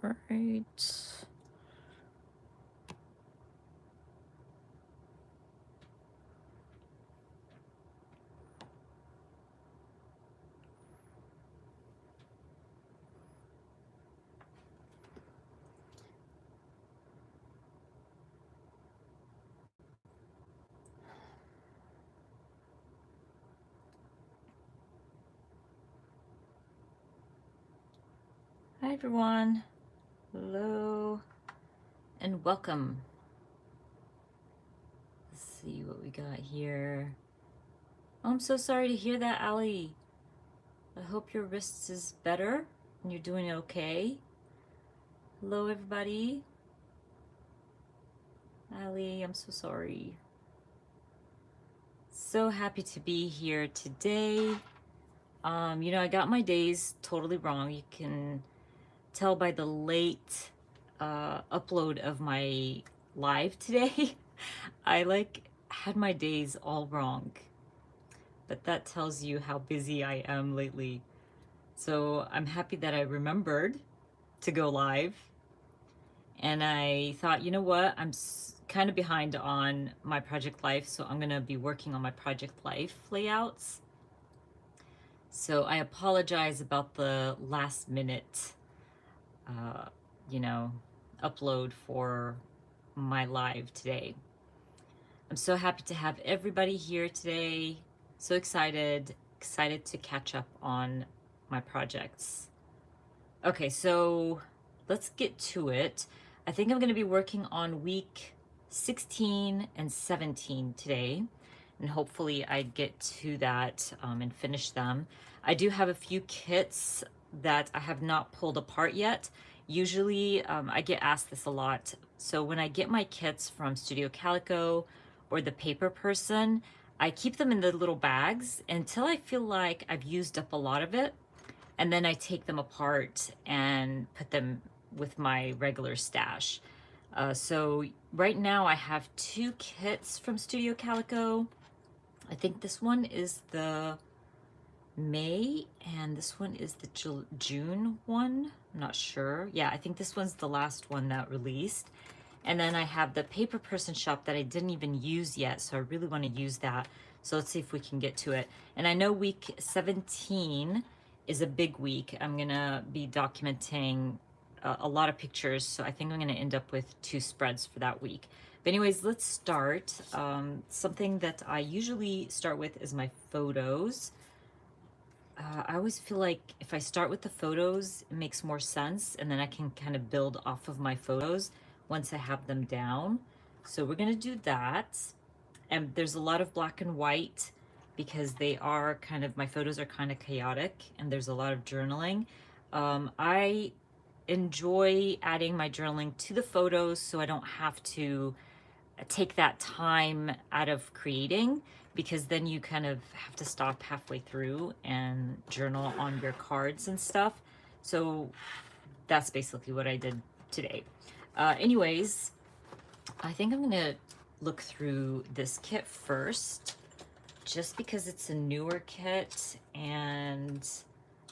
All right. Hi everyone. Hello and welcome. Let's see what we got here. Oh, I'm so sorry to hear that, Ali. I hope your wrist is better and you're doing okay. Hello everybody. Ali, I'm so sorry. So happy to be here today. You know, I got my days totally wrong. You can tell by the late upload of my live today. I had my days all wrong, but that tells you how busy I am lately. So I'm happy that I remembered to go live, and I thought, you know what, I'm kind of behind on my Project Life, so I'm gonna be working on my Project Life layouts. So I apologize about the last minute uh, you know, upload for my live today. I'm so happy to have everybody here today. So excited to catch up on my projects. Okay, so let's get to it. I think I'm going to be working on week 16 and 17 today, and hopefully I get to that and finish them. I do have a few kits that I have not pulled apart yet. Usually I get asked this a lot. So when I get my kits from Studio Calico or the paper person, I keep them in the little bags until I feel like I've used up a lot of it. And then I take them apart and put them with my regular stash. So right now I have two kits from Studio Calico. I think this one is the May and this one is the June one. I'm not sure. Yeah, I think this one's the last one that released. And then I have the paper person shop that I didn't even use yet, so I really want to use that. So let's see if we can get to it. And I know week 17 is a big week. I'm gonna be documenting a lot of pictures, so I think I'm gonna end up with 2 spreads for that week. But anyways, let's start. Something that I usually start with is my photos. I always feel like if I start with the photos, it makes more sense, and then I can kind of build off of my photos once I have them down. So we're gonna do that. And there's a lot of black and white because they are kind of, my photos are kind of chaotic and there's a lot of journaling. I enjoy adding my journaling to the photos so I don't have to take that time out of creating, because then you kind of have to stop halfway through and journal on your cards and stuff. So that's basically what I did today. Anyways, I think I'm gonna look through this kit first, just because it's a newer kit and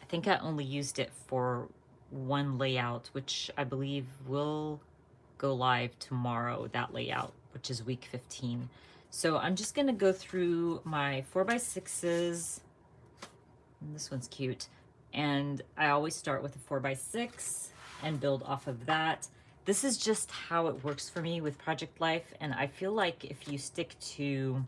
I think I only used it for one layout, which I believe will go live tomorrow, that layout, which is week 15. So I'm just gonna go through my 4x6s. This one's cute. And I always start with a 4x6 and build off of that. This is just how it works for me with Project Life. And I feel like if you stick to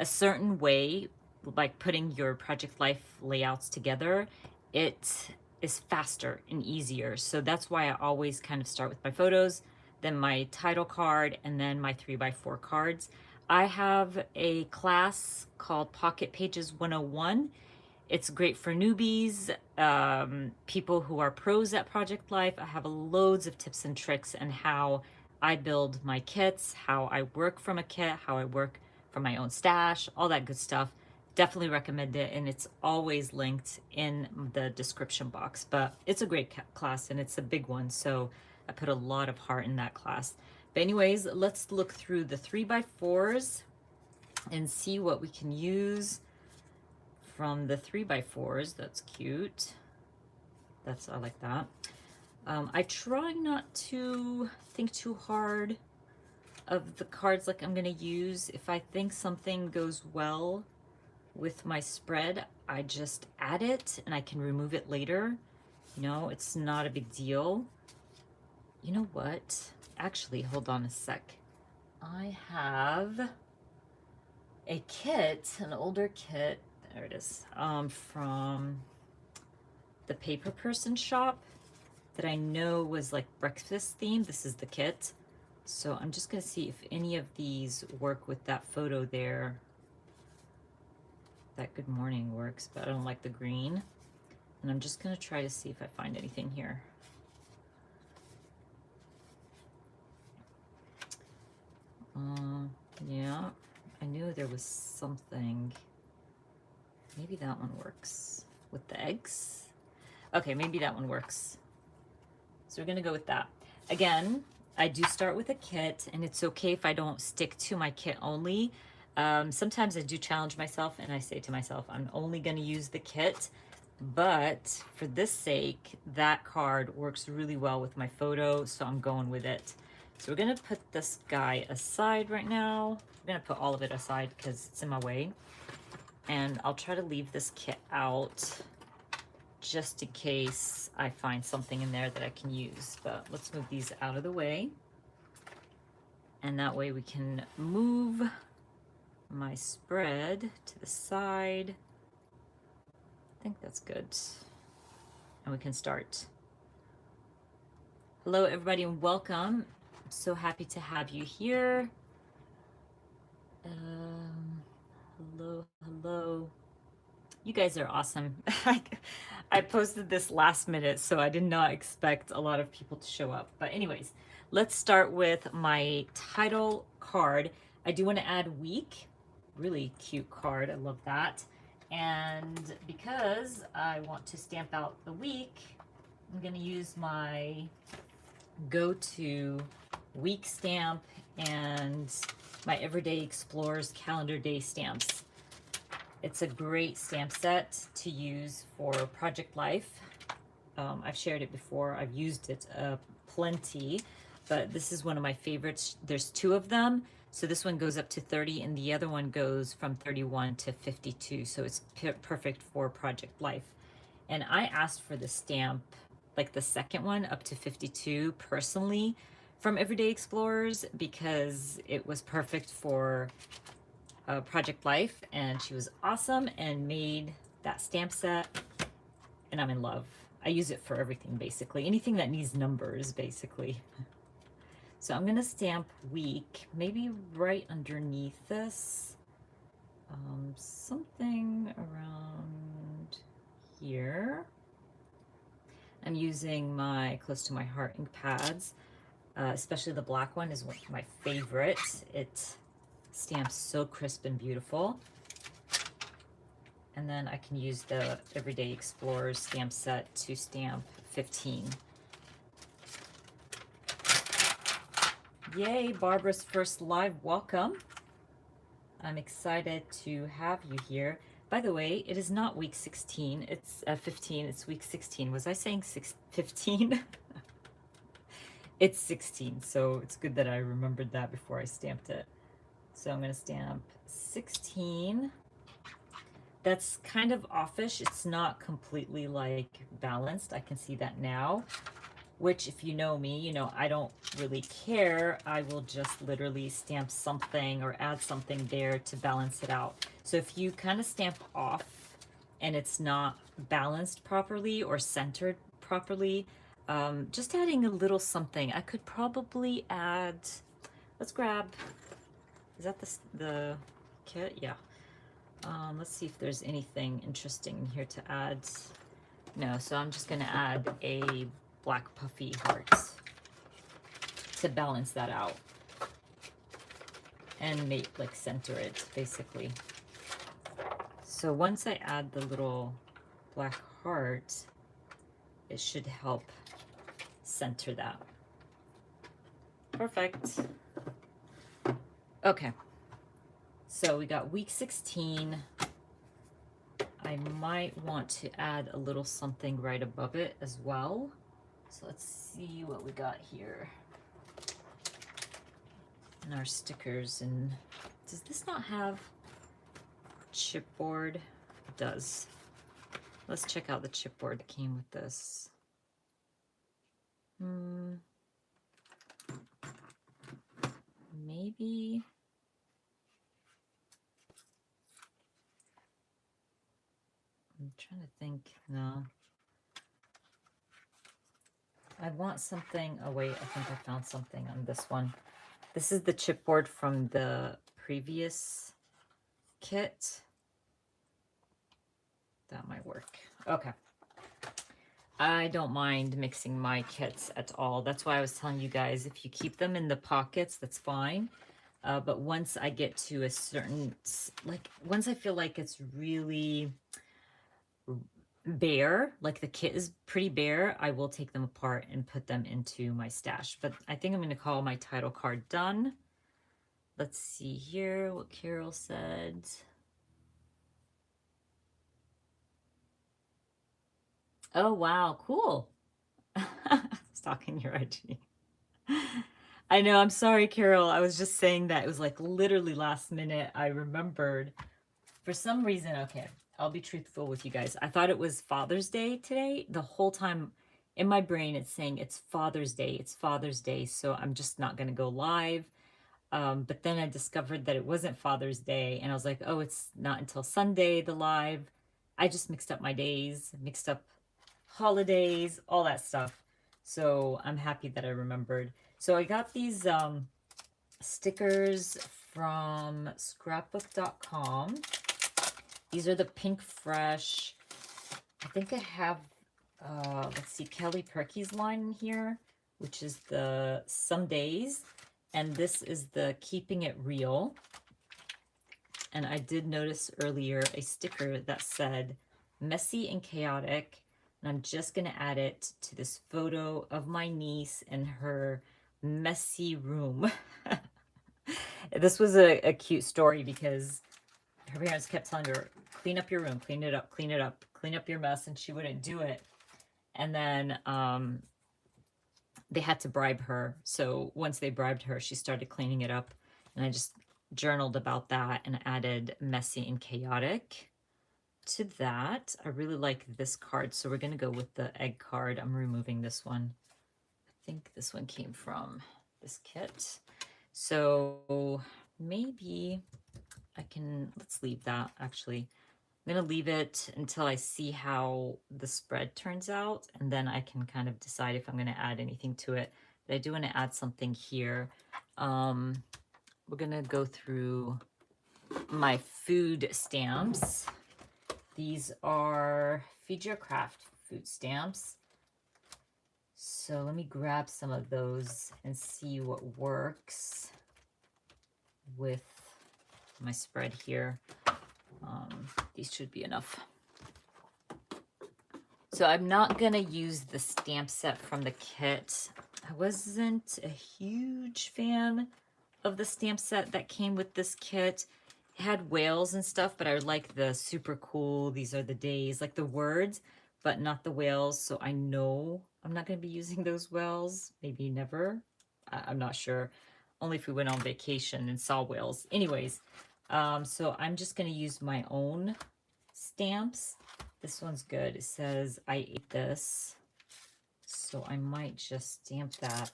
a certain way, like putting your Project Life layouts together, it is faster and easier. So that's why I always kind of start with my photos, then my title card, and then my 3x4 cards. I have a class called Pocket Pages 101. It's great for newbies, people who are pros at Project Life. I have loads of tips and tricks on how I build my kits, how I work from a kit, how I work from my own stash, all that good stuff. Definitely recommend it, and it's always linked in the description box. But it's a great class, and it's a big one, so I put a lot of heart in that class. But anyways, let's look through the 3x4s and see what we can use from the 3x4s. That's cute. I like that. I try not to think too hard of the cards like I'm gonna use. If I think something goes well with my spread, I just add it and I can remove it later. You know, it's not a big deal. You know what? Actually, hold on a sec. I have a kit, an older kit, there it is, from the Paper Person shop that I know was like breakfast themed. This is the kit. So I'm just gonna see if any of these work with that photo there. That good morning works, but I don't like the green. And I'm just gonna try to see if I find anything here. Yeah, I knew there was something. Maybe that one works with the eggs. Okay, maybe that one works. So we're gonna go with that. Again, I do start with a kit, and it's okay if I don't stick to my kit only. Sometimes I do challenge myself and I say to myself, I'm only gonna use the kit, but for this sake, that card works really well with my photo, so I'm going with it. So we're gonna put this guy aside right now. I'm gonna put all of it aside because it's in my way. And I'll try to leave this kit out just in case I find something in there that I can use. But let's move these out of the way. And that way we can move my spread to the side. I think that's good. And we can start. Hello, everybody, and welcome. I'm so happy to have you here. Hello, hello. You guys are awesome. I posted this last minute, so I did not expect a lot of people to show up. But anyways, let's start with my title card. I do want to add week. Really cute card. I love that. And because I want to stamp out the week, I'm going to use my go-to week stamp and my Everyday Explorers Calendar Day stamps. It's a great stamp set to use for Project Life. I've shared it before. I've used it plenty, but this is one of my favorites. There's two of them. So this one goes up to 30 and the other one goes from 31 to 52. So it's perfect for Project Life. And I asked for the stamp, like the second one up to 52 personally from Everyday Explorers because it was perfect for Project Life, and she was awesome and made that stamp set, and I'm in love. I use it for everything, basically. Anything that needs numbers, basically. So I'm gonna stamp week, maybe right underneath this. Something around here. I'm using my Close to My Heart ink pads, especially the black one is one of my favorites. It stamps so crisp and beautiful. And then I can use the Everyday Explorers stamp set to stamp 15. Yay, Barbara's first live welcome. I'm excited to have you here. By the way, it is not week 16, it's 15, it's week 16. Was I saying 15? It's 16, so it's good that I remembered that before I stamped it. So I'm going to stamp 16. That's kind of offish. It's not completely like balanced. I can see that now, which if you know me, you know I don't really care. I will just literally stamp something or add something there to balance it out. So if you kind of stamp off and it's not balanced properly or centered properly, just adding a little something. I could probably add, let's grab, is that the kit? Yeah. Let's see if there's anything interesting in here to add. No, so I'm just gonna add a black puffy heart to balance that out and make, like, center it basically. So once I add the little black heart, it should help center that. Perfect. Okay. So we got week 16. I might want to add a little something right above it as well. So let's see what we got here. And our stickers. And does this not have chipboard? It does. Let's check out the chipboard that came with this. Maybe. I'm trying to think. No. I want something. Oh, wait. I think I found something on this one. This is the chipboard from the previous kit. That might work. Okay. I don't mind mixing my kits at all. That's why I was telling you guys, if you keep them in the pockets, that's fine. But once I get to a certain, like, once I feel like it's really bare, like the kit is pretty bare, I will take them apart and put them into my stash. But I think I'm going to call my title card done. Let's see here what Carol said. Oh, wow. Cool. Stalking your IG. I know. I'm sorry, Carol. I was just saying that. It was like literally last minute. I remembered. For some reason, okay, I'll be truthful with you guys. I thought it was Father's Day today. The whole time in my brain, it's saying it's Father's Day. It's Father's Day. So I'm just not going to go live. But then I discovered that it wasn't Father's Day. And I was like, oh, it's not until Sunday, the live. I just mixed up my days, mixed up holidays, all that stuff. So I'm happy that I remembered. So I got these stickers from scrapbook.com. These are the Pink Fresh. I think I have, let's see, Kelly Perky's line in here, which is the Some Days. And this is the Keeping It Real. And I did notice earlier a sticker that said messy and chaotic. And I'm just going to add it to this photo of my niece in her messy room. This was a cute story because her parents kept telling her, clean up your room, clean it up, clean it up, clean up your mess. And she wouldn't do it. And then they had to bribe her. So once they bribed her, she started cleaning it up. And I just journaled about that and added messy and chaotic to that. I really like this card, so we're going to go with the egg card. I'm removing this one. I think this one came from this kit. So maybe I can, let's leave that actually. I'm going to leave it until I see how the spread turns out, and then I can kind of decide if I'm going to add anything to it. But I do want to add something here. We're going to go through my food stamps. These are Feed Your Craft food stamps. So let me grab some of those and see what works with my spread here. These should be enough. So I'm not going to use the stamp set from the kit. I wasn't a huge fan of the stamp set that came with this kit. It had whales and stuff, but I like the super cool, these are the days, like the words, but not the whales. So I know I'm not going to be using those whales. Maybe never. I'm not sure. Only if we went on vacation and saw whales. Anyways, so I'm just going to use my own stamps. This one's good. It says, I ate this. So I might just stamp that.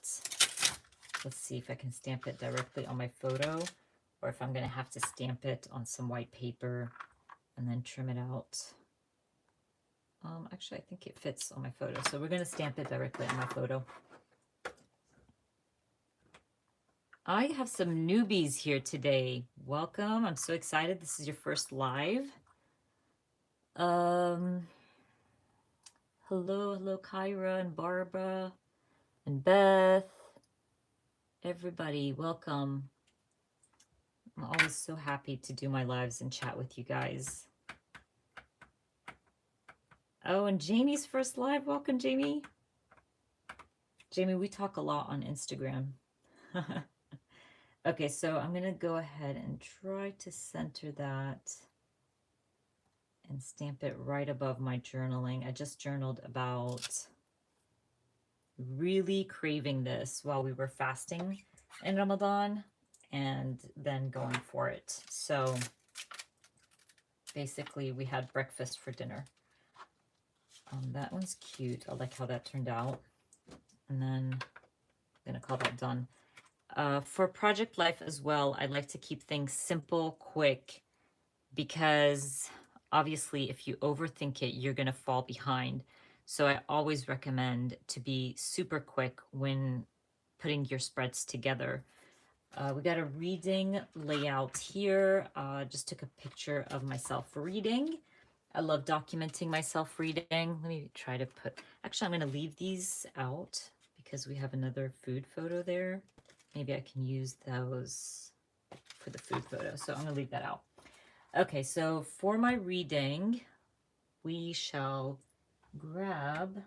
Let's see if I can stamp it directly on my photo, or if I'm going to have to stamp it on some white paper and then trim it out. Actually, I think it fits on my photo. So we're going to stamp it directly on my photo. I have some newbies here today. Welcome. I'm so excited. This is your first live. Hello, Kyra and Barbara and Beth. Everybody, welcome. I'm always so happy to do my lives and chat with you guys. Oh, and Jamie's first live. Welcome, Jamie. Jamie, we talk a lot on Instagram. Okay, so I'm going to go ahead and try to center that and stamp it right above my journaling. I just journaled about really craving this while we were fasting in Ramadan and then going for it. So basically we had breakfast for dinner. That one's cute. I like how that turned out. And then I'm gonna call that done. For project life as well, I like to keep things simple, quick, because obviously if you overthink it, you're gonna fall behind. So I always recommend to be super quick when putting your spreads together. We got a reading layout here. Just took a picture of myself reading. I love documenting myself reading. Let me try to put, actually, I'm going to leave these out because we have another food photo there. Maybe I can use those for the food photo. So I'm going to leave that out. Okay, so for my reading, we shall grab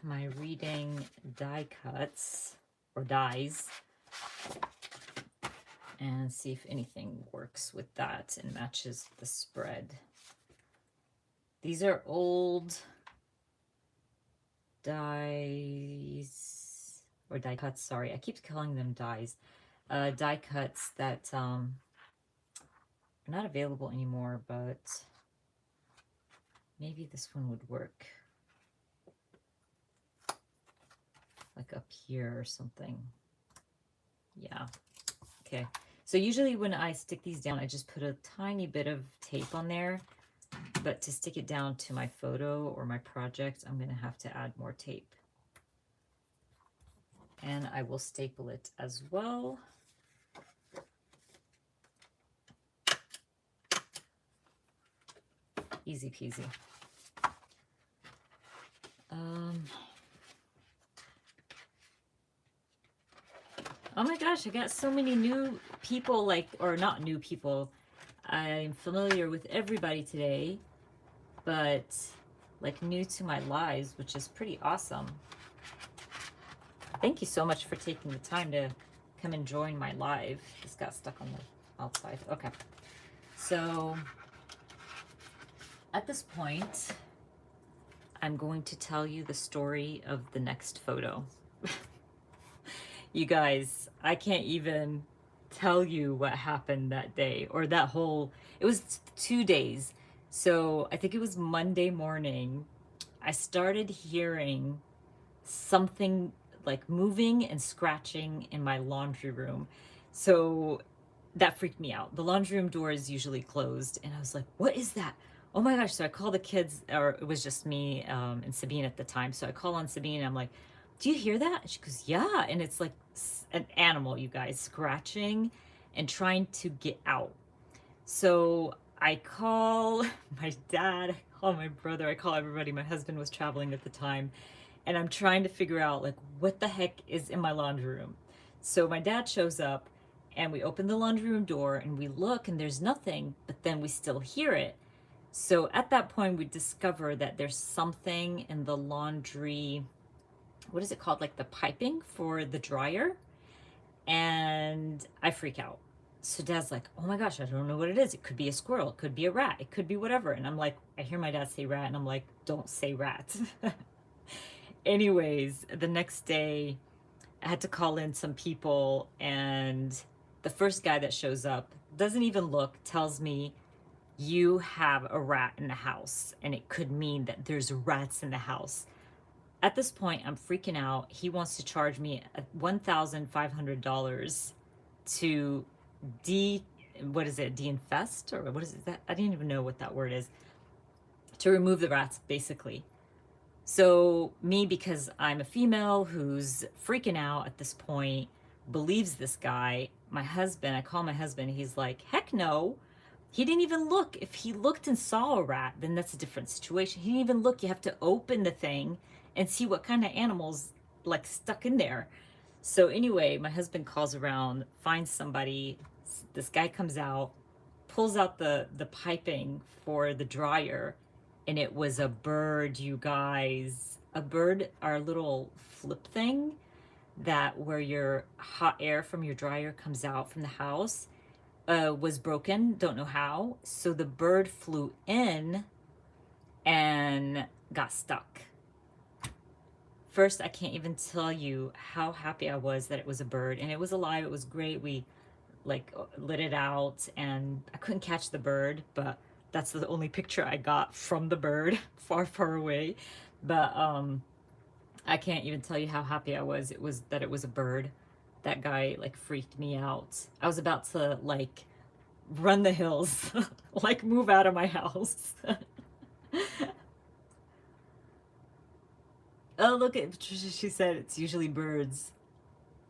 my reading die cuts or dies and see if anything works with that and matches the spread. These are old dies or die cuts. Sorry, I keep calling them dies. Die cuts that are not available anymore, but maybe this one would work. Like up here or something. Yeah. Okay. So usually when I stick these down, I just put a tiny bit of tape on there. But to stick it down to my photo or my project, I'm going to have to add more tape. And I will staple it as well. Easy peasy. Oh my gosh, I got so many new people, like, or not new people. I'm familiar with everybody today, but like new to my lives, which is pretty awesome. Thank you so much for taking the time to come and join my live. This got stuck on the outside. Okay. So at this point, I'm going to tell you the story of the next photo. You guys, I can't even tell you what happened that day or that whole, it was 2 days. So I think it was Monday morning. I started hearing something like moving and scratching in my laundry room. So that freaked me out. The laundry room door is usually closed. And I was like, what is that? Oh my gosh. So I called the kids, or it was just me and Sabine at the time. So I call on Sabine and I'm like, do you hear that? And she goes, yeah. And it's like an animal, you guys, scratching and trying to get out. So I call my dad, I call my brother, I call everybody. My husband was traveling at the time. And I'm trying to figure out, like, what the heck is in my laundry room. So my dad shows up and we open the laundry room door and we look and there's nothing, but then we still hear it. So at that point, we discover that there's something in the laundry, what is it called? Like the piping for the dryer. And I freak out. So dad's like, oh my gosh, I don't know what it is. It could be a squirrel. It could be a rat. It could be whatever. And I'm like, I hear my dad say rat and I'm like, don't say rat. Anyways, the next day I had to call in some people and the first guy that shows up doesn't even look, tells me, you have a rat in the house and it could mean that there's rats in the house. At this point, I'm freaking out. He wants to charge me $1,500 to deinfest, or what is that? I didn't even know what that word is. To remove the rats, basically. So me, because I'm a female who's freaking out at this point, believes this guy. My husband, I call my husband, he's like, heck no. He didn't even look. If he looked and saw a rat, then that's a different situation. He didn't even look. You have to open the thing and see what kind of animals like stuck in there. So anyway, my husband calls around, finds somebody. This guy comes out, pulls out the piping for the dryer, and it was a bird, you guys. A bird, our little flip thing that where your hot air from your dryer comes out from the house, was broken. Don't know how. So the bird flew in and got stuck. First, I can't even tell you how happy I was that it was a bird, and it was alive. It was great. We like lit it out, and I couldn't catch the bird, but that's the only picture I got from the bird far, far away. But I can't even tell you how happy I was. It was that it was a bird. That guy like freaked me out. I was about to like run the hills, like move out of my house. Oh, look at Patricia. She said it's usually birds.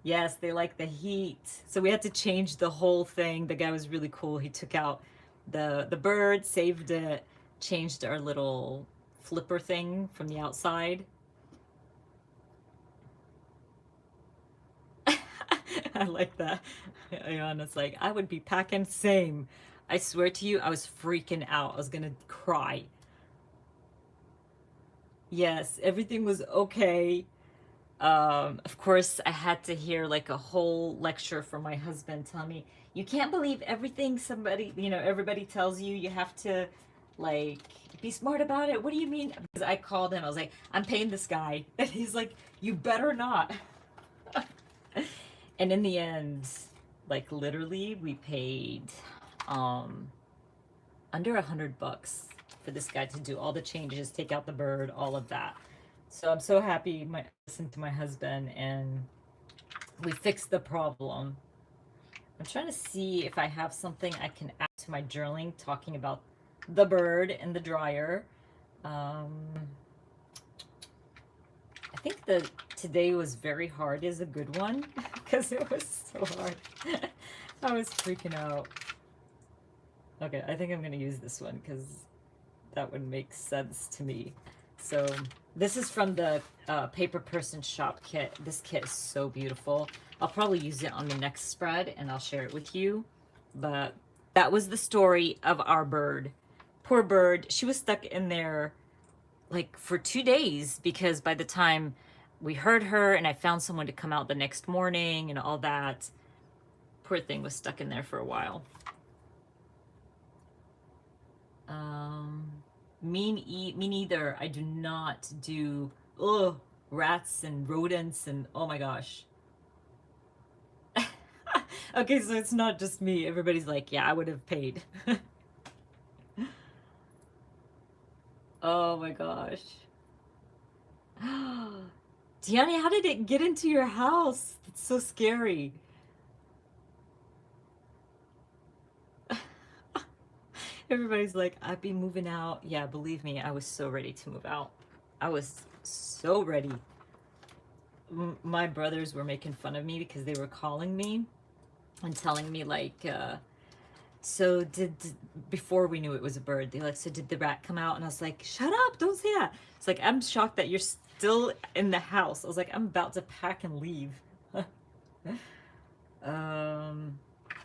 Yes, they like the heat. So we had to change the whole thing. The guy was really cool. He took out the bird, saved it, changed our little flipper thing from the outside. I like that. Ayana's like, I would be packing same. I swear to you, I was freaking out. I was gonna cry. Yes, everything was okay. Of course, I had to hear like a whole lecture from my husband telling me, you can't believe everything somebody, everybody tells you. You have to like be smart about it. What do you mean? Because I called him. I was like, I'm paying this guy. And he's like, you better not. And in the end, like literally, we paid um under $100 for this guy to do all the changes, take out the bird, all of that. So I'm so happy I listened to my husband and we fixed the problem. I'm trying to see if I have something I can add to my journaling talking about the bird and the dryer. I think the today was very hard is a good one because it was so hard. I was freaking out. Okay, I think I'm going to use this one because that would make sense to me. So this is from the Paper Person Shop kit. This kit is so beautiful. I'll probably use it on the next spread and I'll share it with you. But that was the story of our bird. Poor bird. She was stuck in there like for 2 days because by the time we heard her and I found someone to come out the next morning and all that, poor thing was stuck in there for a while. Me neither. I do not do rats and rodents and oh my gosh. Okay, so it's not just me. Everybody's like, yeah, I would have paid. Oh my gosh. Tiani, how did it get into your house? It's so scary. Everybody's like, I'd be moving out. Yeah, believe me, I was so ready to move out. I was so ready. My brothers were making fun of me because they were calling me and telling me like, so before we knew it was a bird, they're like, so did the rat come out? And I was like, shut up, don't say that. It's like, I'm shocked that you're still in the house. I was like, I'm about to pack and leave.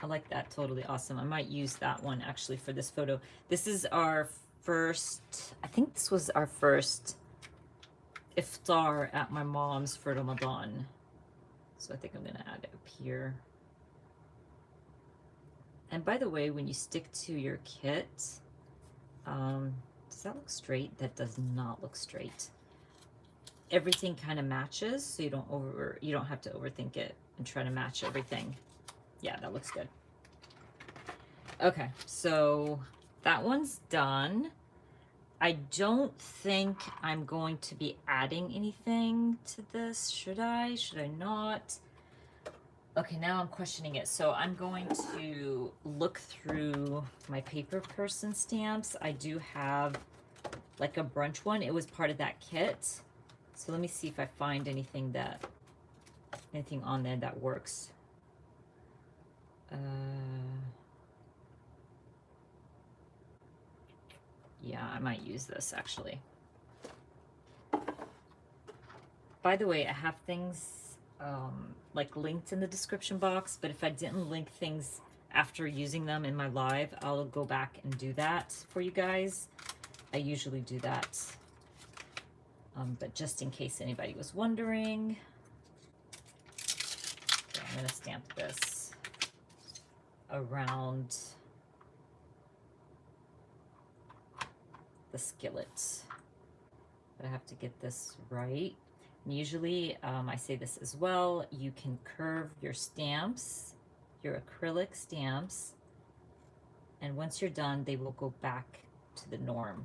I like that. Totally awesome. I might use that one actually for this photo. This is our first, I think this was our first iftar at my mom's for Ramadan. So I think I'm going to add it up here. And by the way, when you stick to your kit, does that look straight? That does not look straight. Everything kind of matches, so you don't have to overthink it and try to match everything. Yeah, that looks good. Okay, so that one's done. I don't think I'm going to be adding anything to this. Should I? Should I not? Okay, now I'm questioning it. So I'm going to look through my Paper Person stamps. I do have like a brunch one. It was part of that kit. So let me see if I find anything on there that works. Yeah, I might use this actually. By the way, I have things like linked in the description box, but if I didn't link things after using them in my live, I'll go back and do that for you guys. I usually do that. But just in case anybody was wondering, okay, I'm gonna stamp this around the skillet. But I have to get this right. usually I say this as well, you can curve your stamps, your acrylic stamps, and once you're done, they will go back to the norm.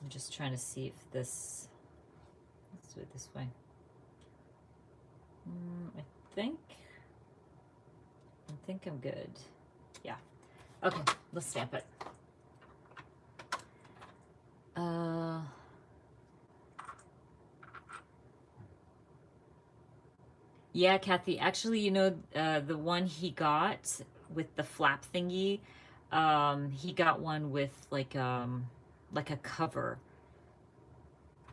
I'm just trying to see if this, let's do it this way. I think I'm good. Yeah. Okay, let's stamp it. Yeah, Kathy, actually, you know, the one he got with the flap thingy, he got one with like a cover.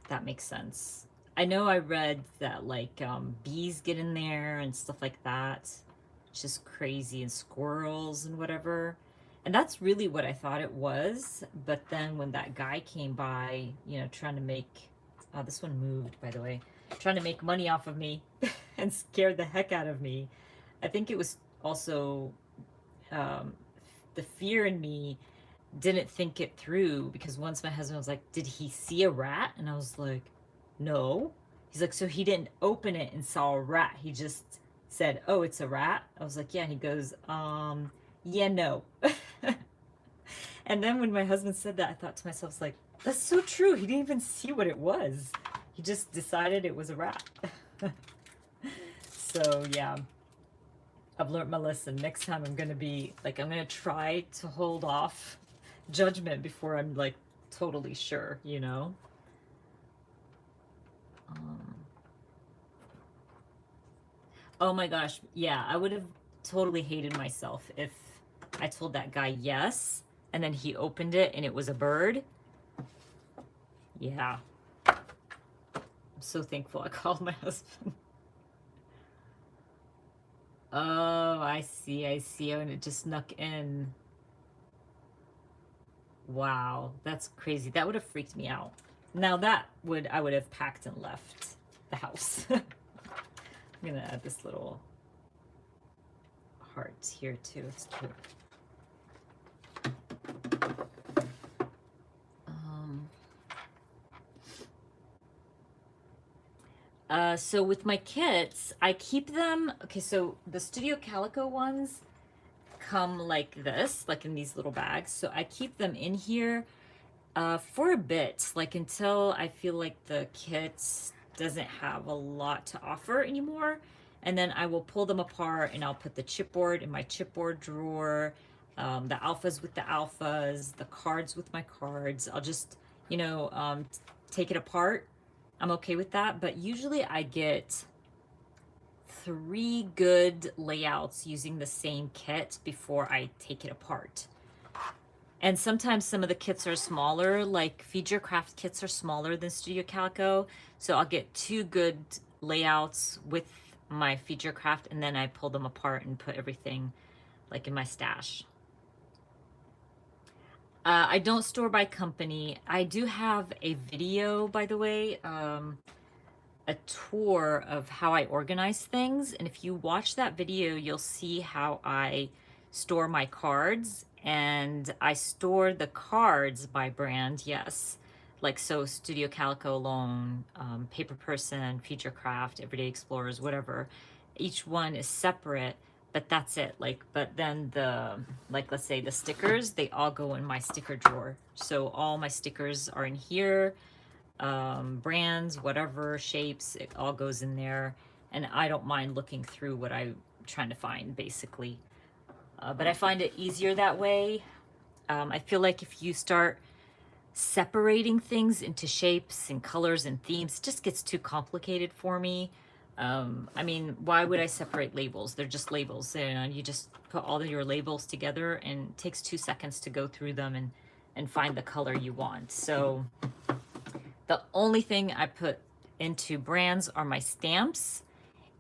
That makes sense. I know I read that like bees get in there and stuff like that. It's just crazy, and squirrels and whatever. And that's really what I thought it was. But then when that guy came by, you know, trying to make, this one moved, by the way, trying to make money off of me and scared the heck out of me. I think it was also the fear in me didn't think it through, because once my husband was like, did he see a rat? And I was like, no. He's like, so he didn't open it and saw a rat. He just said, oh, it's a rat. I was like, yeah. And he goes, yeah, no. And then when my husband said that, I thought to myself, like, that's so true. He didn't even see what it was. He just decided it was a rat. So yeah, I've learned my lesson. Next time I'm going to be like, I'm going to try to hold off judgment before I'm like totally sure, you know? Oh my gosh. Yeah, I would have totally hated myself if I told that guy yes, and then he opened it and it was a bird. Yeah. I'm so thankful I called my husband. Oh, I see. And it just snuck in. Wow, that's crazy. That would have freaked me out. Now I would have packed and left the house. I'm gonna add this little heart here too. It's cute. So with my kits, I keep them, okay, so the Studio Calico ones come like this, like in these little bags. So I keep them in here for a bit, like until I feel like the kit doesn't have a lot to offer anymore. And then I will pull them apart and I'll put the chipboard in my chipboard drawer, the alphas with the alphas, the cards with my cards. I'll just, you know, take it apart. I'm okay with that, but usually I get 3 good layouts using the same kit before I take it apart. And sometimes some of the kits are smaller, like Feed Your Craft kits are smaller than Studio Calico. So I'll get 2 good layouts with my Feed Your Craft, and then I pull them apart and put everything like in my stash. I don't store by company. I do have a video, by the way, a tour of how I organize things. And if you watch that video, you'll see how I store my cards. And I store the cards by brand, yes. Like, so Studio Calico alone, Paper Person, Feed Your Craft, Everyday Explorers, whatever. Each one is separate, but that's it. Like, but then like, let's say the stickers, they all go in my sticker drawer. So all my stickers are in here, brands, whatever, shapes, it all goes in there. And I don't mind looking through what I'm trying to find, basically. But I find it easier that way. I feel like if you start separating things into shapes and colors and themes, it just gets too complicated for me. I mean, why would I separate labels? They're just labels. You just put all of your labels together, and it takes 2 seconds to go through them and find the color you want. So the only thing I put into brands are my stamps,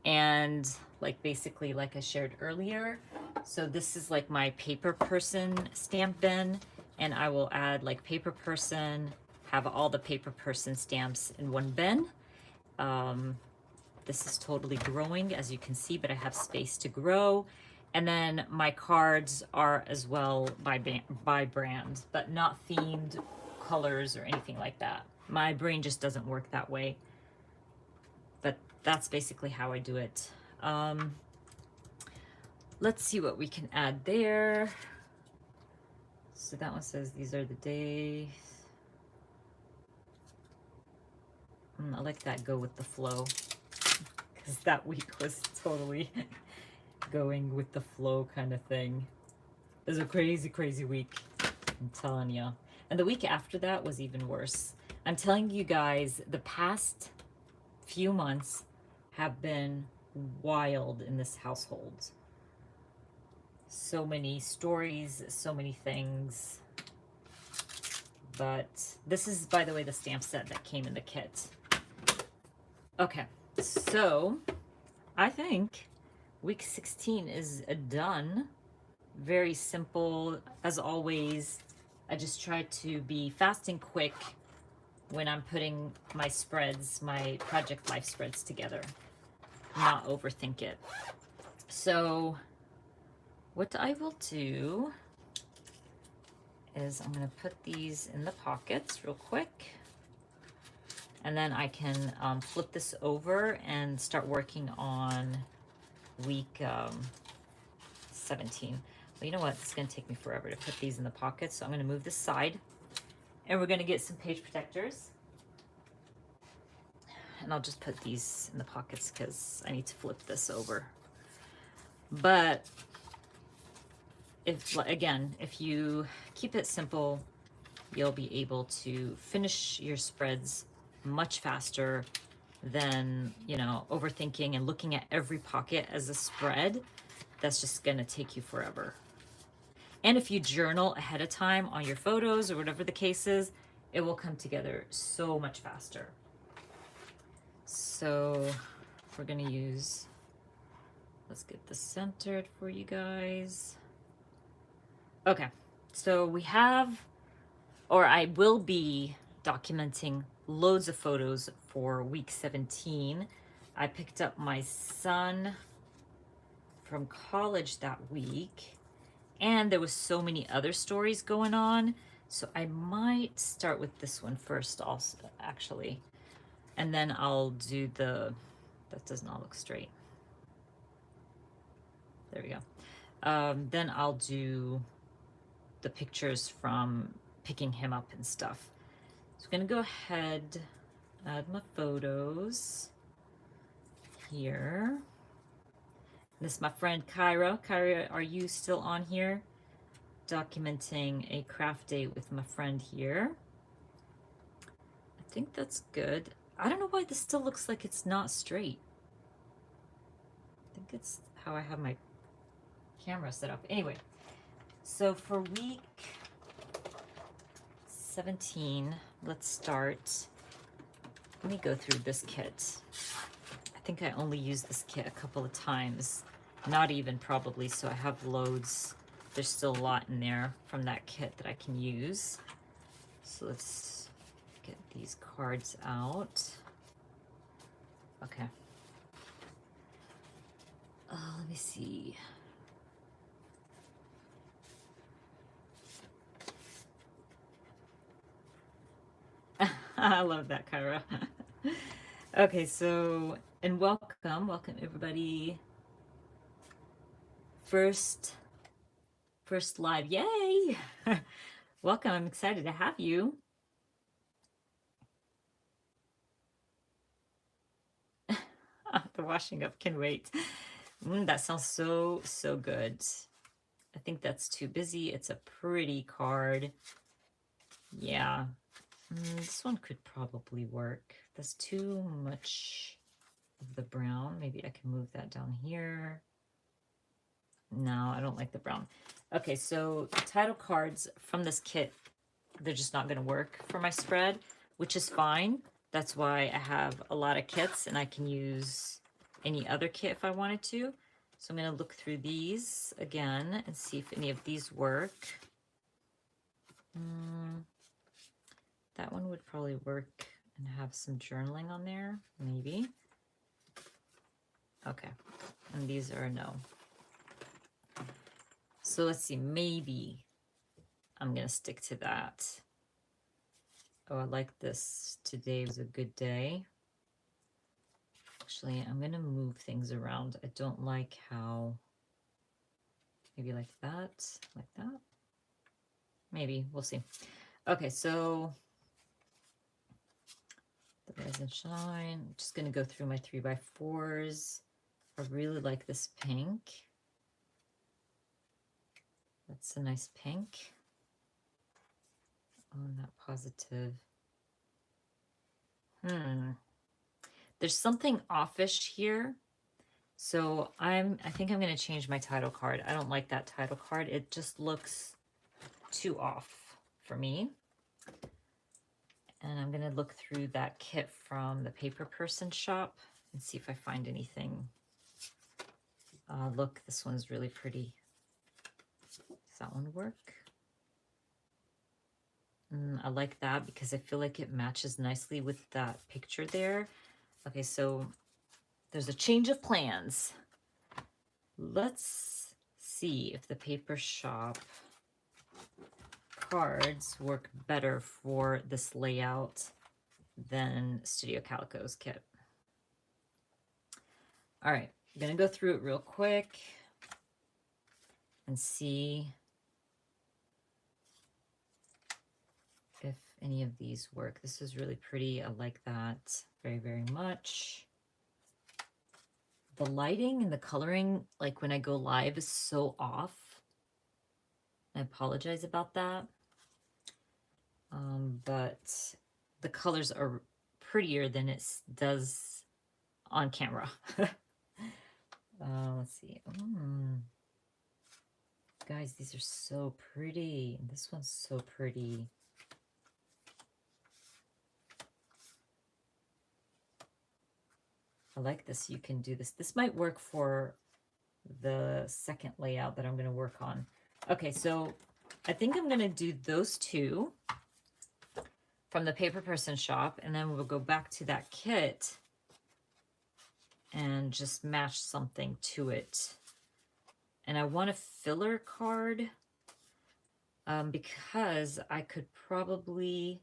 and like basically like I shared earlier. So this is like my Paper Person stamp bin, and I will add like Paper Person, have all the Paper Person stamps in one bin. This is totally growing, as you can see, but I have space to grow. And then my cards are as well by brand, but not themed colors or anything like that. My brain just doesn't work that way. that's basically how I do it. Let's see what we can add there. So that one says these are the days. I like that go with the flow, because that week was totally going with the flow kind of thing. It was a crazy, crazy week, I'm telling you. And the week after that was even worse. I'm telling you guys, the past few months have been wild in this household. So many stories, so many things. But this is, by the way, the stamp set that came in the kit. Okay, so I think week 16 is done. Very simple, as always. I just try to be fast and quick when I'm putting my spreads, my Project Life spreads together. Not overthink it. So what I will do is I'm going to put these in the pockets real quick. And then I can flip this over and start working on week 17. Well, you know what? It's going to take me forever to put these in the pockets. So I'm going to move this side. And we're going to get some page protectors. And I'll just put these in the pockets because I need to flip this over. But if you keep it simple, you'll be able to finish your spreads much faster than, you know, overthinking and looking at every pocket as a spread. That's just going to take you forever. And if you journal ahead of time on your photos or whatever the case is, it will come together so much faster. So we're going to use, let's get this centered for you guys. Okay, so we have, or I will be documenting loads of photos for week 17. I picked up my son from college that week, and there was so many other stories going on, so I might start with this one first also, actually, and then I'll do the, that does not look straight. There we go. Then I'll do the pictures from picking him up and stuff. So I'm gonna go ahead, add my photos here. This is my friend Kyra. Kyra, are you still on here? Documenting a craft day with my friend here. I think that's good. I don't know why this still looks like it's not straight. I think it's how I have my camera set up. Anyway, so for week 17, let's start. Let me go through this kit. I think I only used this kit a couple of times. Not even probably, so I have loads. There's still a lot in there from that kit that I can use. So let's get these cards out. Okay. Let me see. I love that, Kyra. Okay, so, and welcome everybody. First live, yay! Welcome, I'm excited to have you. The washing up can wait. That sounds so good. I think that's too busy. It's a pretty card. Yeah. This one could probably work. That's too much of the brown. Maybe I can move that down here. No, I don't like the brown. Okay, so title cards from this kit, they're just not going to work for my spread, which is fine. That's why I have a lot of kits, and I can use any other kit if I wanted to. So I'm going to look through these again and see if any of these work. That one would probably work and have some journaling on there, maybe. Okay, and these are a no. So let's see, maybe I'm going to stick to that. Oh, I like this. Today was a good day. Actually, I'm gonna move things around. I don't like how, maybe like that, like that. Maybe, we'll see. Okay, so the Rise and Shine. I'm just gonna go through my 3x4s. I really like this pink. That's a nice pink. Oh, not positive. There's something offish here. So I think I'm gonna change my title card. I don't like that title card. It just looks too off for me. And I'm gonna look through that kit from the Paper Person shop and see if I find anything. Look, this one's really pretty. Does that one work? I like that because I feel like it matches nicely with that picture there. Okay, so there's a change of plans. Let's see if the paper shop cards work better for this layout than Studio Calico's kit. All right, I'm gonna go through it real quick and see if any of these work. This is really pretty. I like that very, very much. The lighting and the coloring, like when I go live, is so off. I apologize about that. But the colors are prettier than it does on camera. Let's see. Guys, these are so pretty. This one's so pretty. I like this. You can do this. This might work for the second layout that I'm going to work on. Okay, so I think I'm going to do those two from the Paper Person shop, and then we'll go back to that kit and just match something to it. And I want a filler card because I could probably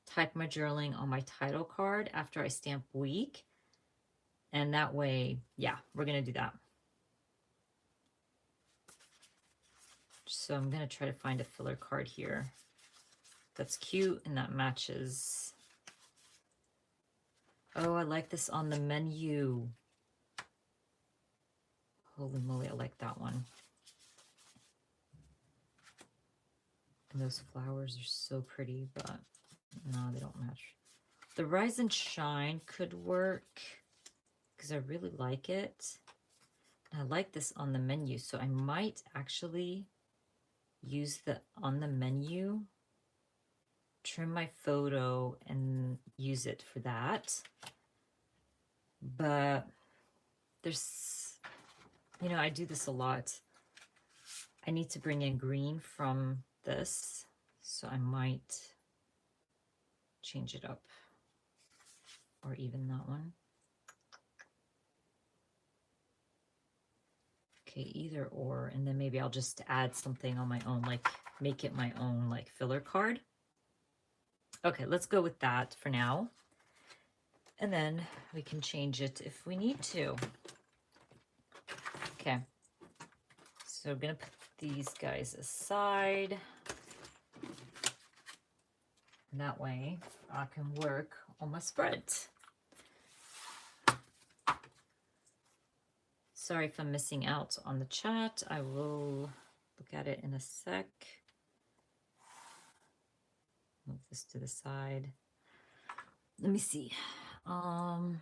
type my journaling on my title card after I stamp week. And that way, yeah, we're going to do that. So I'm going to try to find a filler card here that's cute and that matches. Oh, I like this on the menu. Holy moly, I like that one. And those flowers are so pretty, but no, they don't match. The Rise and Shine could work because I really like it. I like this on the menu, so I might actually use the on the menu, trim my photo and use it for that. But there's, you know, I do this a lot. I need to bring in green from this, so I might change it up or even that one. Okay, either or, and then maybe I'll just add something on my own, like make it my own like filler card. Okay, let's go with that for now. And then we can change it if we need to. Okay, so I'm gonna put these guys aside. And that way I can work on my spread. Sorry if I'm missing out on the chat. I will look at it in a sec. Move this to the side. Let me see. Oh,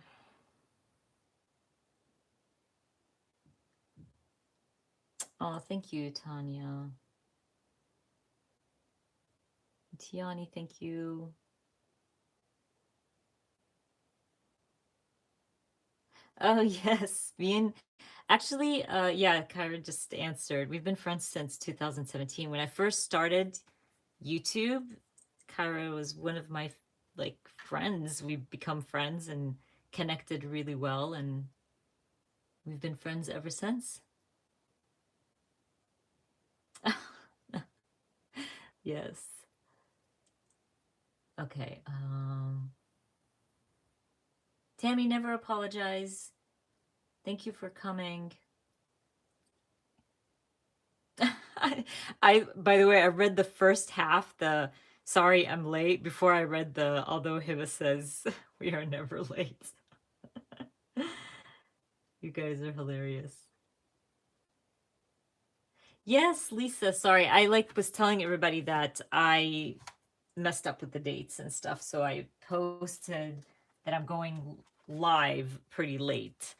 thank you, Tanya. Tiani, thank you. Oh, yes. Actually, yeah, Kyra just answered. We've been friends since 2017. When I first started YouTube, Kyra was one of my like friends. We've become friends and connected really well, and we've been friends ever since. Yes. Okay. Tammy, never apologize. Thank you for coming. By the way, I read the first half, the sorry I'm late, before I read the although Hiba says we are never late. You guys are hilarious. Yes, Lisa, sorry. I was telling everybody that I messed up with the dates and stuff, so I posted that I'm going live pretty late.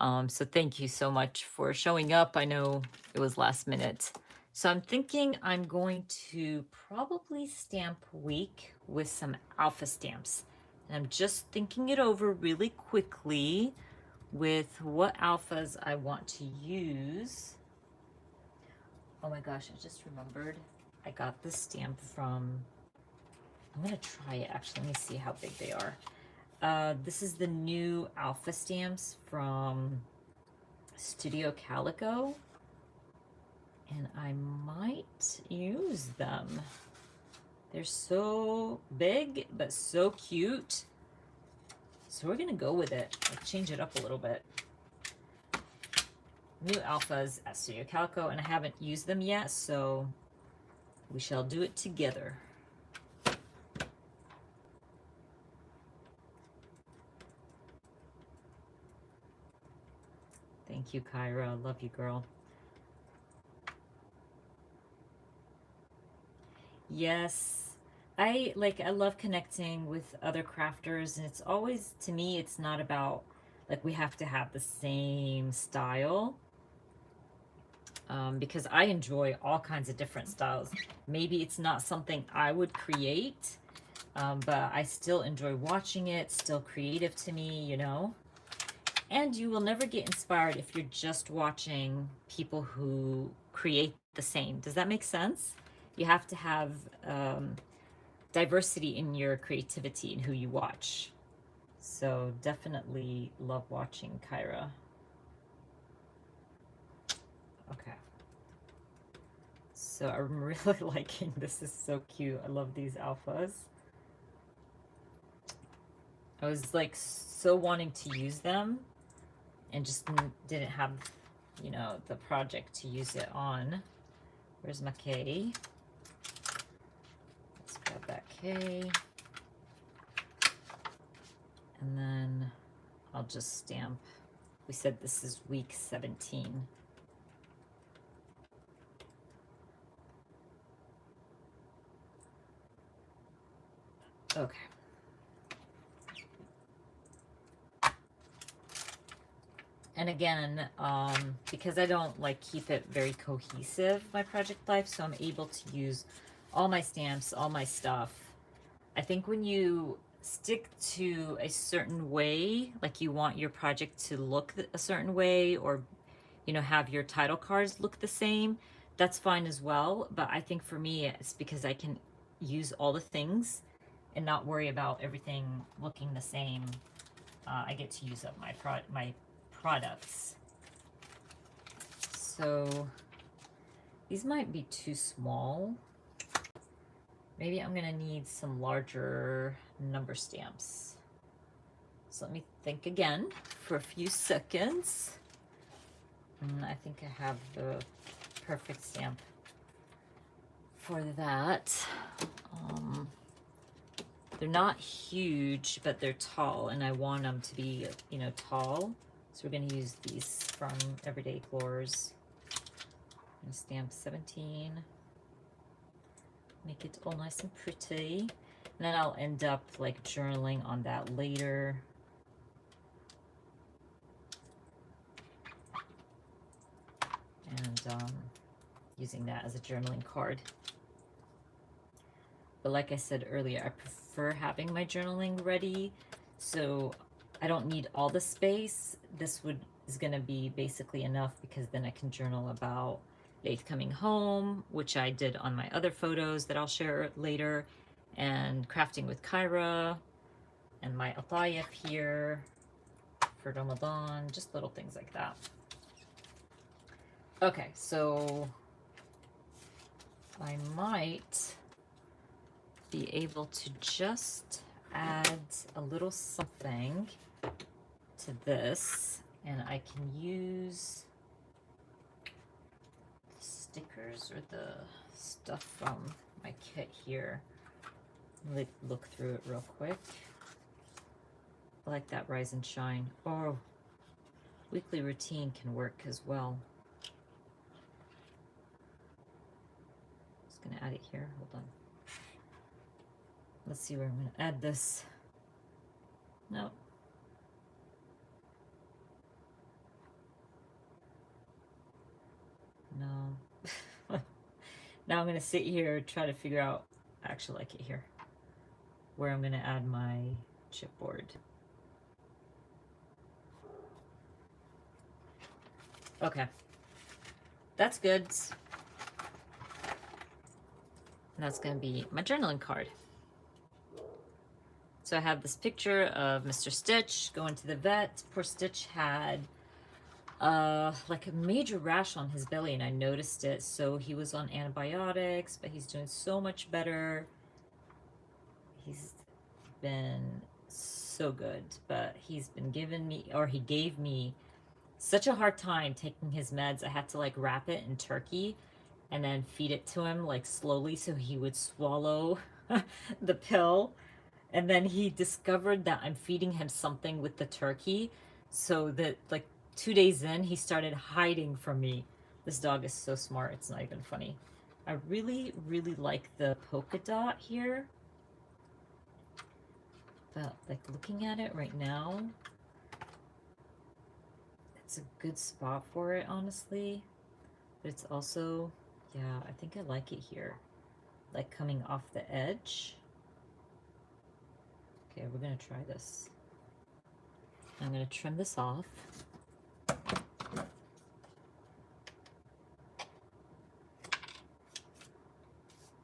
So thank you so much for showing up. I know it was last minute. So I'm thinking I'm going to probably stamp week with some alpha stamps. And I'm just thinking it over really quickly with what alphas I want to use. Oh my gosh, I just remembered I got this stamp from, I'm gonna try it actually. Let me see how big they are. This is the new alpha stamps from Studio Calico, and I might use them. They're so big, but so cute. So we're gonna go with it. Let's change it up a little bit. New alphas at Studio Calico, and I haven't used them yet, so we shall do it together. Thank you, Kyra. Love you, girl. Yes. I love connecting with other crafters, and it's always, to me, it's not about we have to have the same style. Because I enjoy all kinds of different styles. Maybe it's not something I would create, but I still enjoy watching it, still creative to me, you know? And you will never get inspired if you're just watching people who create the same. Does that make sense? You have to have diversity in your creativity and who you watch. So definitely love watching Kyra. Okay. So I'm really liking this. Is so cute. I love these alphas. I was so wanting to use them and just didn't have, you know, the project to use it on. Where's my K? Let's grab that K. And then I'll just stamp. We said this is week 17. Okay. And again, because I don't keep it very cohesive, my project life, so I'm able to use all my stamps, all my stuff. I think when you stick to a certain way, you want your project to look a certain way, or, you know, have your title cards look the same, that's fine as well. But I think for me, it's because I can use all the things and not worry about everything looking the same. I get to use up my products. So these might be too small. Maybe I'm gonna need some larger number stamps. So let me think again for a few seconds. I think I have the perfect stamp for that. They're not huge, but they're tall, and I want them to be, you know, tall. So we're gonna use these from Everyday Floors. I'm gonna stamp 17. Make it all nice and pretty. And then I'll end up journaling on that later. And using that as a journaling card. But like I said earlier, I prefer having my journaling ready, so I don't need all the space. This is going to be basically enough, because then I can journal about Laith coming home, which I did on my other photos that I'll share later, and crafting with Kyra, and my Atayef here for Ramadan, just little things like that. Okay, so I might be able to just add a little something to this, and I can use the stickers or the stuff from my kit here. Let me look through it real quick. I like that Rise and Shine. Oh, weekly routine can work as well. Just gonna add it here. Hold on. Let's see where I'm gonna add this. Nope. No. Now I'm gonna sit here, try to figure out, I actually like it here, where I'm gonna add my chipboard. Okay, that's good. And that's gonna be my journaling card. So I have this picture of Mr. Stitch going to the vet. Poor Stitch had like a major rash on his belly, and I noticed it. So he was on antibiotics, but he's doing so much better. He's been so good, but he's been giving me, or he gave me such a hard time taking his meds. I had to like wrap it in turkey and then feed it to him like slowly so he would swallow the pill. And then he discovered that I'm feeding him something with the turkey, so that like 2 days in, he started hiding from me. This dog is so smart, it's not even funny. I really, really like the polka dot here. But like looking at it right now, it's a good spot for it, honestly. But it's also, yeah, I think I like it here. Like coming off the edge. Okay, we're gonna try this. I'm gonna trim this off.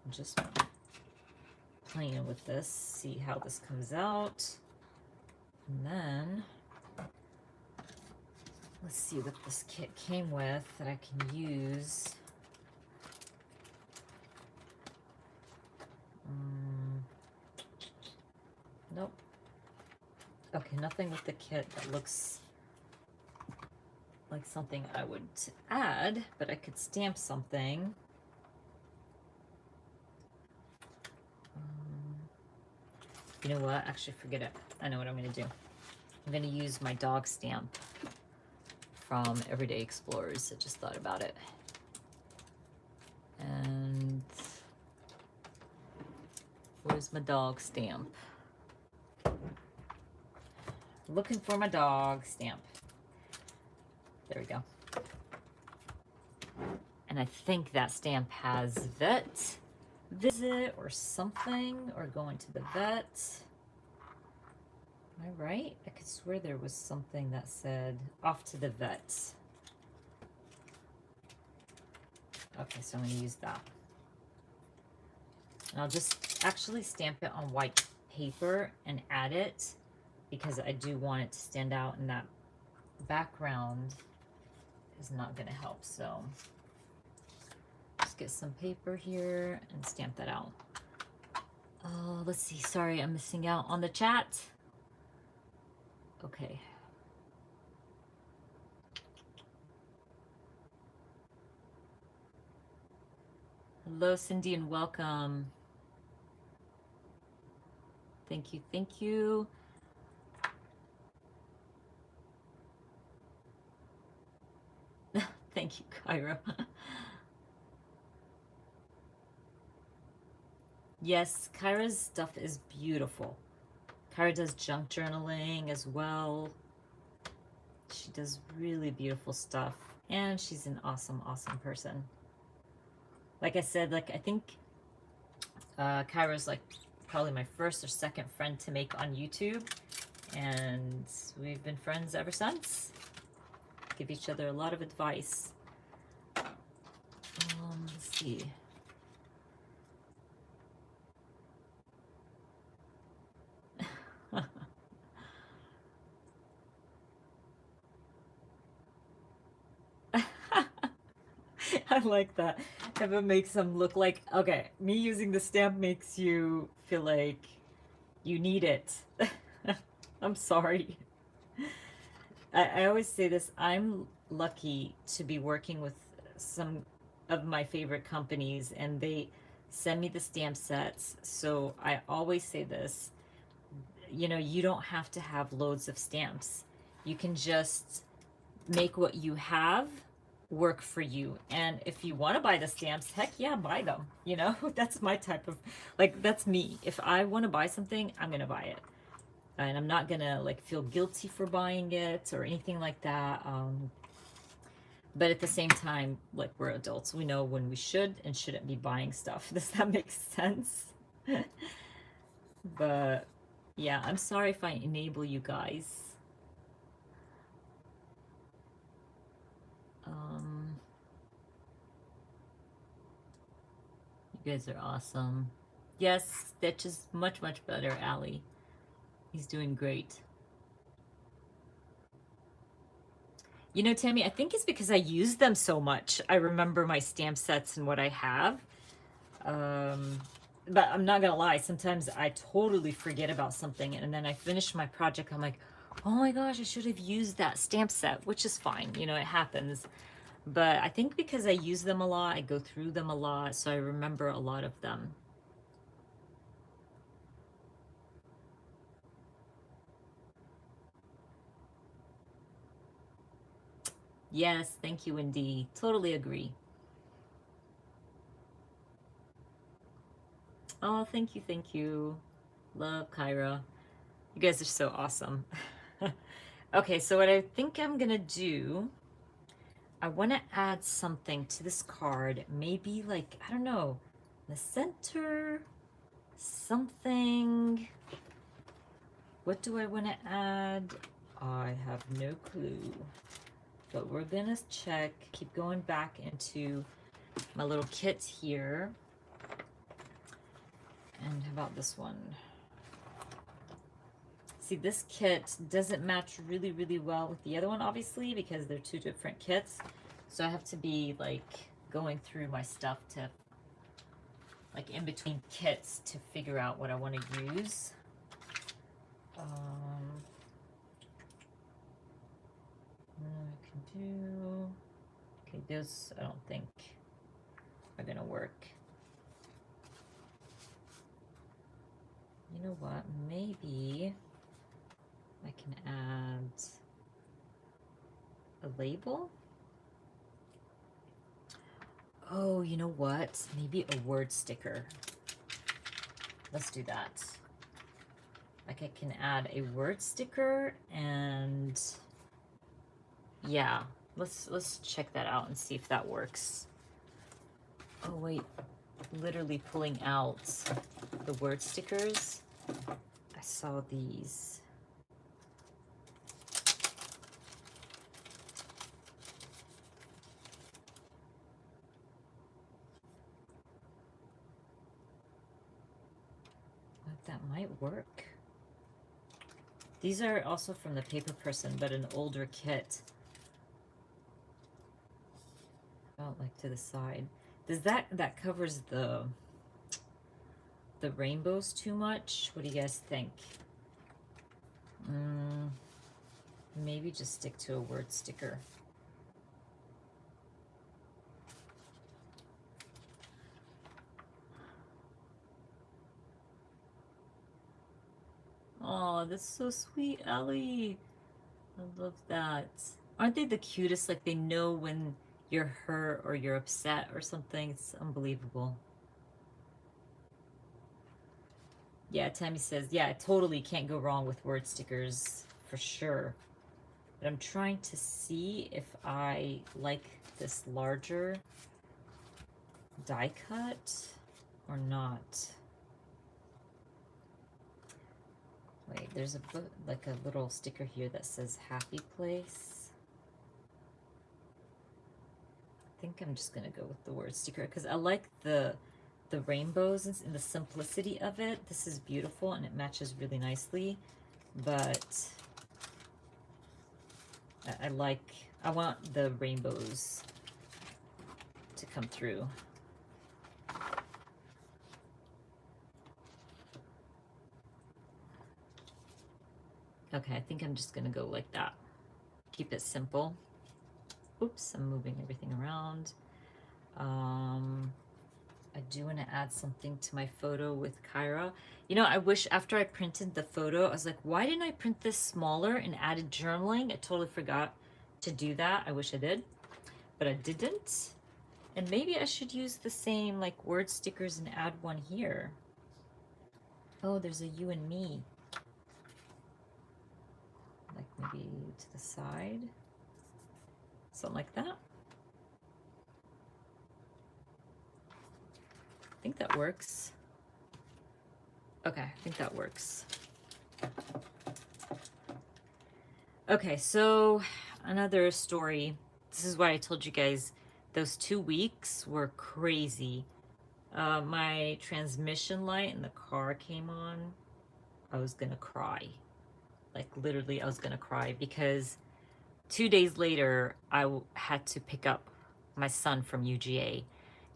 I'm just playing with this, see how this comes out. And then, let's see what this kit came with that I can use. Nope. Okay, nothing with the kit that looks like something I would add, but I could stamp something. You know what? Actually, forget it. I know what I'm going to do. I'm going to use my dog stamp from Everyday Explorers. I just thought about it. And where's my dog stamp? Looking for my dog stamp. There we go. And I think that stamp has vet visit or something, or going to the vet. Am I right? I could swear there was something that said off to the vet. Okay, so I'm going to use that. And I'll just actually stamp it on white paper and add it, because I do want it to stand out, and that background is not going to help. So just get some paper here and stamp that out. Let's see. Sorry, I'm missing out on the chat. Okay. Hello, Cindy, and welcome. Thank you, thank you. Thank you, Kyra. Yes, Kyra's stuff is beautiful. Kyra does junk journaling as well. She does really beautiful stuff. And she's an awesome, awesome person. Like I said, like I think Kyra's like probably my first or second friend to make on YouTube. And we've been friends ever since. Give each other a lot of advice. Let's see. I like that. If it makes them look like, okay, me using the stamp makes you feel like you need it. I'm sorry. I always say this, I'm lucky to be working with some of my favorite companies and they send me the stamp sets. So I always say this, you know, you don't have to have loads of stamps. You can just make what you have work for you. And if you want to buy the stamps, heck yeah, buy them. You know, that's my type of, like, that's me. If I want to buy something, I'm going to buy it. And I'm not going to like feel guilty for buying it or anything like that. But at the same time, like, we're adults. We know when we should and shouldn't be buying stuff. Does that make sense? But yeah, I'm sorry if I enable you guys. Um, you guys are awesome. Yes, Stitch is much, much better, Allie. He's doing great. You know, Tammy, I think it's because I use them so much. I remember my stamp sets and what I have. But I'm not gonna lie, sometimes I totally forget about something and then I finish my project, I'm like, oh my gosh, I should have used that stamp set, which is fine, you know, it happens. But I think because I use them a lot, I go through them a lot, so I remember a lot of them. Yes, thank you, Indy. Totally agree. Oh, thank you, thank you. Love, Kyra. You guys are so awesome. Okay, so what I think I'm gonna do, I want to add something to this card. Maybe like, I don't know, the center, something. What do I want to add? I have no clue. But we're gonna check, keep going back into my little kit here. And how about this one? See, this kit doesn't match really, really well with the other one, obviously, because they're two different kits. So I have to be like going through my stuff to, like, in between kits to figure out what I want to use. I can do, okay, those I don't think are gonna work. You know what, maybe I can add a label. Oh, you know what? Maybe a word sticker. Let's do that. Like, I can add a word sticker and yeah, let's check that out and see if that works. Oh wait, literally pulling out the word stickers. I saw these. That might work. These are also from the Paper Person, but an older kit. About like to the side. Does that covers the rainbows too much? What do you guys think? Maybe just stick to a word sticker. Oh, that's so sweet, Ellie. I love that. Aren't they the cutest? Like, they know when you're hurt or you're upset or something. It's unbelievable. Yeah, Tammy says, yeah, totally can't go wrong with word stickers, for sure. But I'm trying to see if I like this larger die cut or not. Wait, there's a like a little sticker here that says happy place. I think I'm just gonna go with the word sticker because I like the rainbows and the simplicity of it. This is beautiful and it matches really nicely, but I want the rainbows to come through. Okay, I think I'm just gonna go like that. Keep it simple. Oops, I'm moving everything around. I do want to add something to my photo with Kyra. You know, I wish after I printed the photo, I was like, why didn't I print this smaller and added journaling? I totally forgot to do that. I wish I did, but I didn't. And maybe I should use the same like word stickers and add one here. Oh, there's a you and me. Like maybe to the side. Something like that. I think that works. Okay, I think that works. Okay, so another story. This is why I told you guys those 2 weeks were crazy. My transmission light in the car came on. I was gonna cry. Like literally, I was gonna cry because 2 days later, I had to pick up my son from UGA,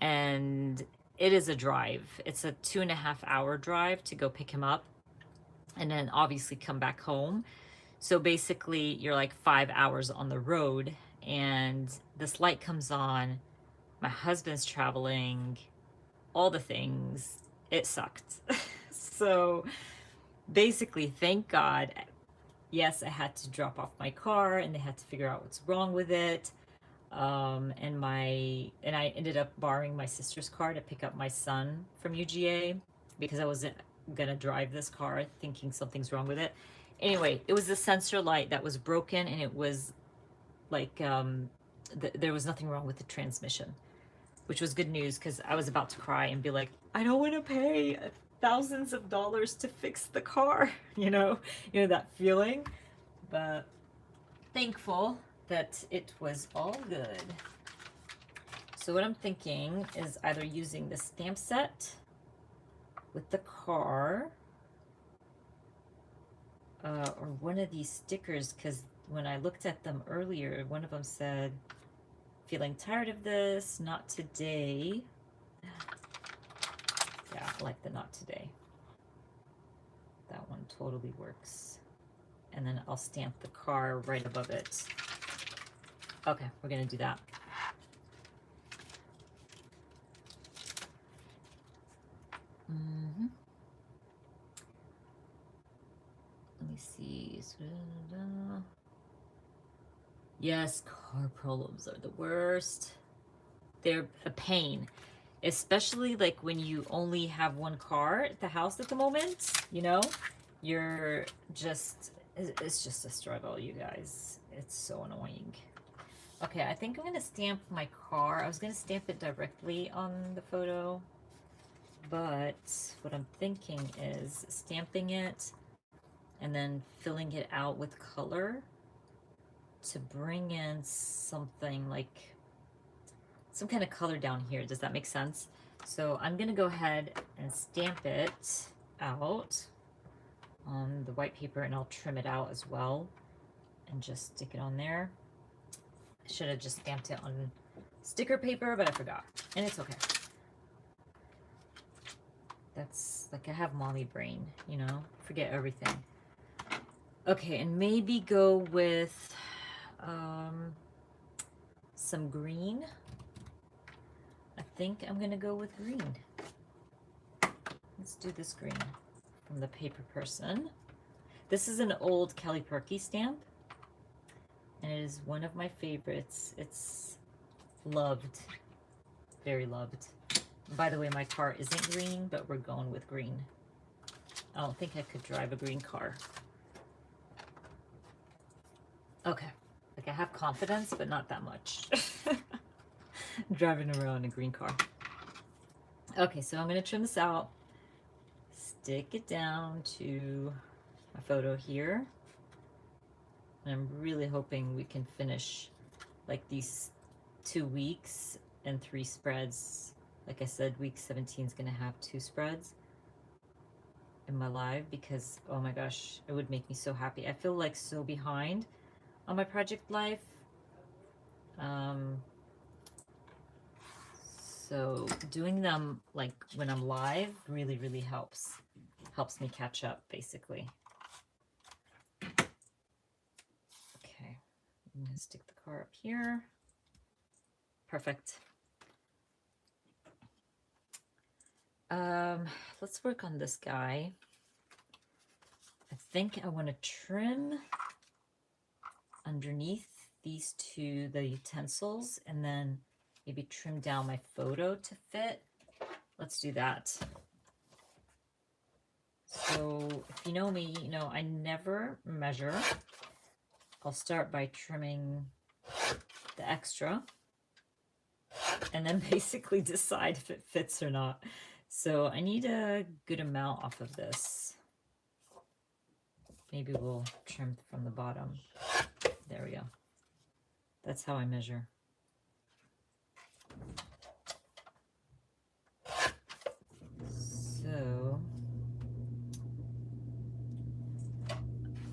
and it is a drive. It's a 2.5 hour drive to go pick him up, and then obviously come back home. So basically, you're like 5 hours on the road, and this light comes on. My husband's traveling, all the things. It sucked. So basically, thank God. Yes, I had to drop off my car and they had to figure out what's wrong with it. And I ended up borrowing my sister's car to pick up my son from UGA because I wasn't gonna drive this car thinking something's wrong with it. Anyway, it was the sensor light that was broken, and it was like there was nothing wrong with the transmission, which was good news because I was about to cry and be like, I don't want to pay thousands of dollars to fix the car, you know that feeling. But thankful that it was all good. So what I'm thinking is either using the stamp set with the car or one of these stickers, because when I looked at them earlier, one of them said, feeling tired of this, not today. Yeah, I like the not today. That one totally works. And then I'll stamp the car right above it. Okay, we're gonna do that. Let me see. Yes, car problems are the worst. They're a pain, especially like when you only have one car at the house at the moment, you're just, it's just a struggle, you guys. It's so annoying. Okay, I think I'm gonna stamp my car. I was gonna stamp it directly on the photo, but what I'm thinking is stamping it and then filling it out with color to bring in something like some kind of color down here. Does that make sense? So I'm gonna go ahead and stamp it out on the white paper, and I'll trim it out as well and just stick it on there. I should have just stamped it on sticker paper, but I forgot, and it's okay. That's like, I have mommy brain, forget everything. Okay, and maybe go with some green. I think I'm gonna go with green. Let's do this green from the paper person. This is an old Kelly Perky stamp, and it is one of my favorites. It's loved, very loved. By the way, my car isn't green, but we're going with green. I don't think I could drive a green car. Okay, like I have confidence, but not that much. Driving around in a green car. Okay, so I'm gonna trim this out, stick it down to my photo here. And I'm really hoping we can finish like these 2 weeks and 3 spreads. Like I said, week 17 is gonna have 2 spreads in my live because, oh my gosh, it would make me so happy. I feel like so behind on my project life. So doing them like when I'm live really, really helps me catch up, basically. Okay, I'm going to stick the car up here. Perfect. Let's work on this guy. I think I want to trim underneath these two, the utensils, and then maybe trim down my photo to fit. Let's do that. So if you know me, you know I never measure. I'll start by trimming the extra and then basically decide if it fits or not. So I need a good amount off of this. Maybe we'll trim from the bottom. There we go. That's how I measure. So,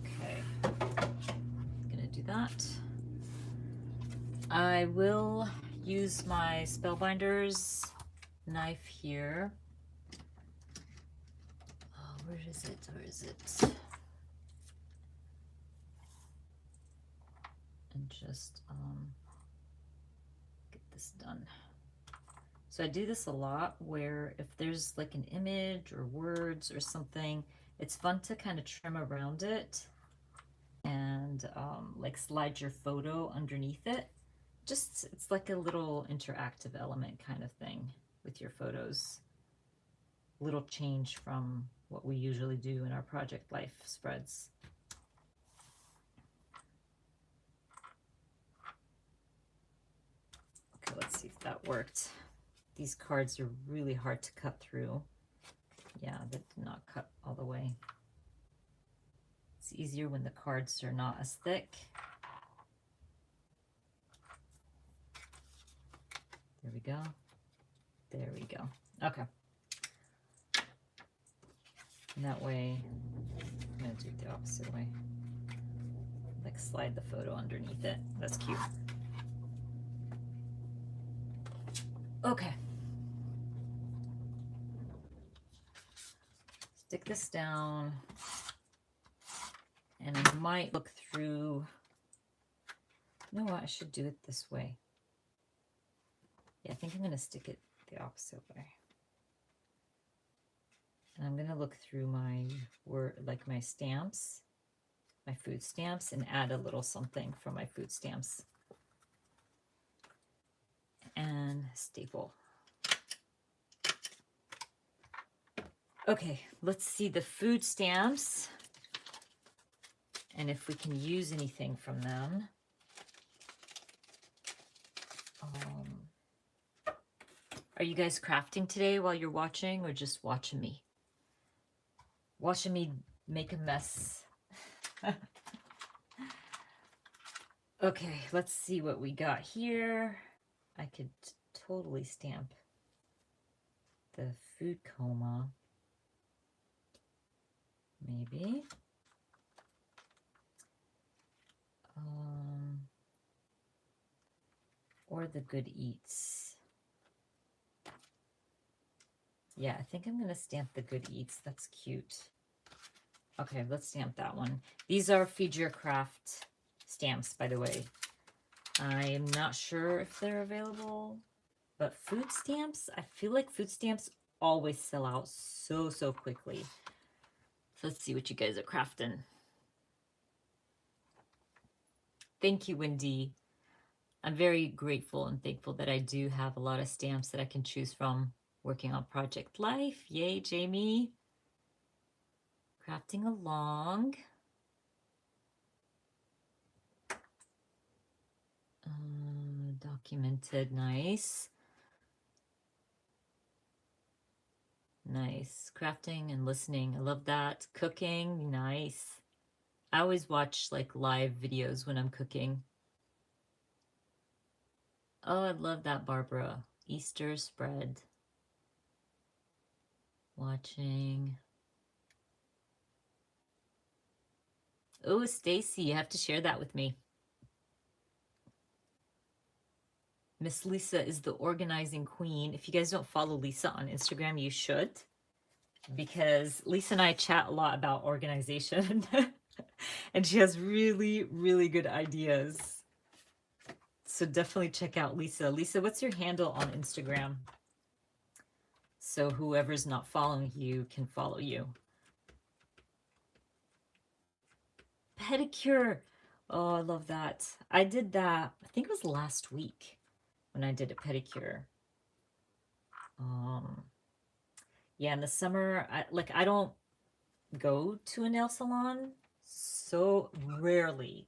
okay, I'm gonna do that. I will use my Spellbinders knife here. Oh, where is it? Where is it? And just get this done. So I do this a lot where if there's like an image or words or something, it's fun to kind of trim around it and like slide your photo underneath it. Just, it's like a little interactive element kind of thing with your photos. Little change from what we usually do in our project life spreads. Okay, let's see if that worked. These cards are really hard to cut through. Yeah, that did not cut all the way. It's easier when the cards are not as thick. There we go. There we go. Okay. And that way, I'm going to do it the opposite way. Like slide the photo underneath it. That's cute. Okay. Stick this down. And I might look through. You know what? I should do it this way. Yeah, I think I'm going to stick it the opposite way. And I'm going to look through my like my stamps, my food stamps, and add a little something from my food stamps. And staple. Okay, let's see the food stamps and if we can use anything from them. Are you guys crafting today while you're watching, or just watching me? Watching me make a mess. Okay, let's see what we got here. I could totally stamp the food coma. Maybe. Or the good eats. Yeah, I think I'm going to stamp the good eats. That's cute. Okay, let's stamp that one. These are Feed Your Craft stamps, by the way. I'm not sure if they're available, but food stamps, I feel like food stamps always sell out so quickly. So let's see what you guys are crafting. Thank you, Wendy. I'm very grateful and thankful that I do have a lot of stamps that I can choose from working on Project Life. Yay, Jamie. Crafting along. Documented, nice. Nice. Crafting and listening, I love that. Cooking, nice. I always watch like live videos when I'm cooking. Oh, I love that, Barbara. Easter spread. Watching. Oh, Stacy, you have to share that with me. Miss Lisa is the organizing queen. If you guys don't follow Lisa on Instagram, you should. Because Lisa and I chat a lot about organization. And she has really good ideas. So definitely check out Lisa. Lisa, what's your handle on Instagram? So whoever's not following you can follow you. Pedicure. Oh, I love that. I did that, I think it was last week when I did a pedicure. Um, yeah, in the summer, I don't go to a nail salon, so rarely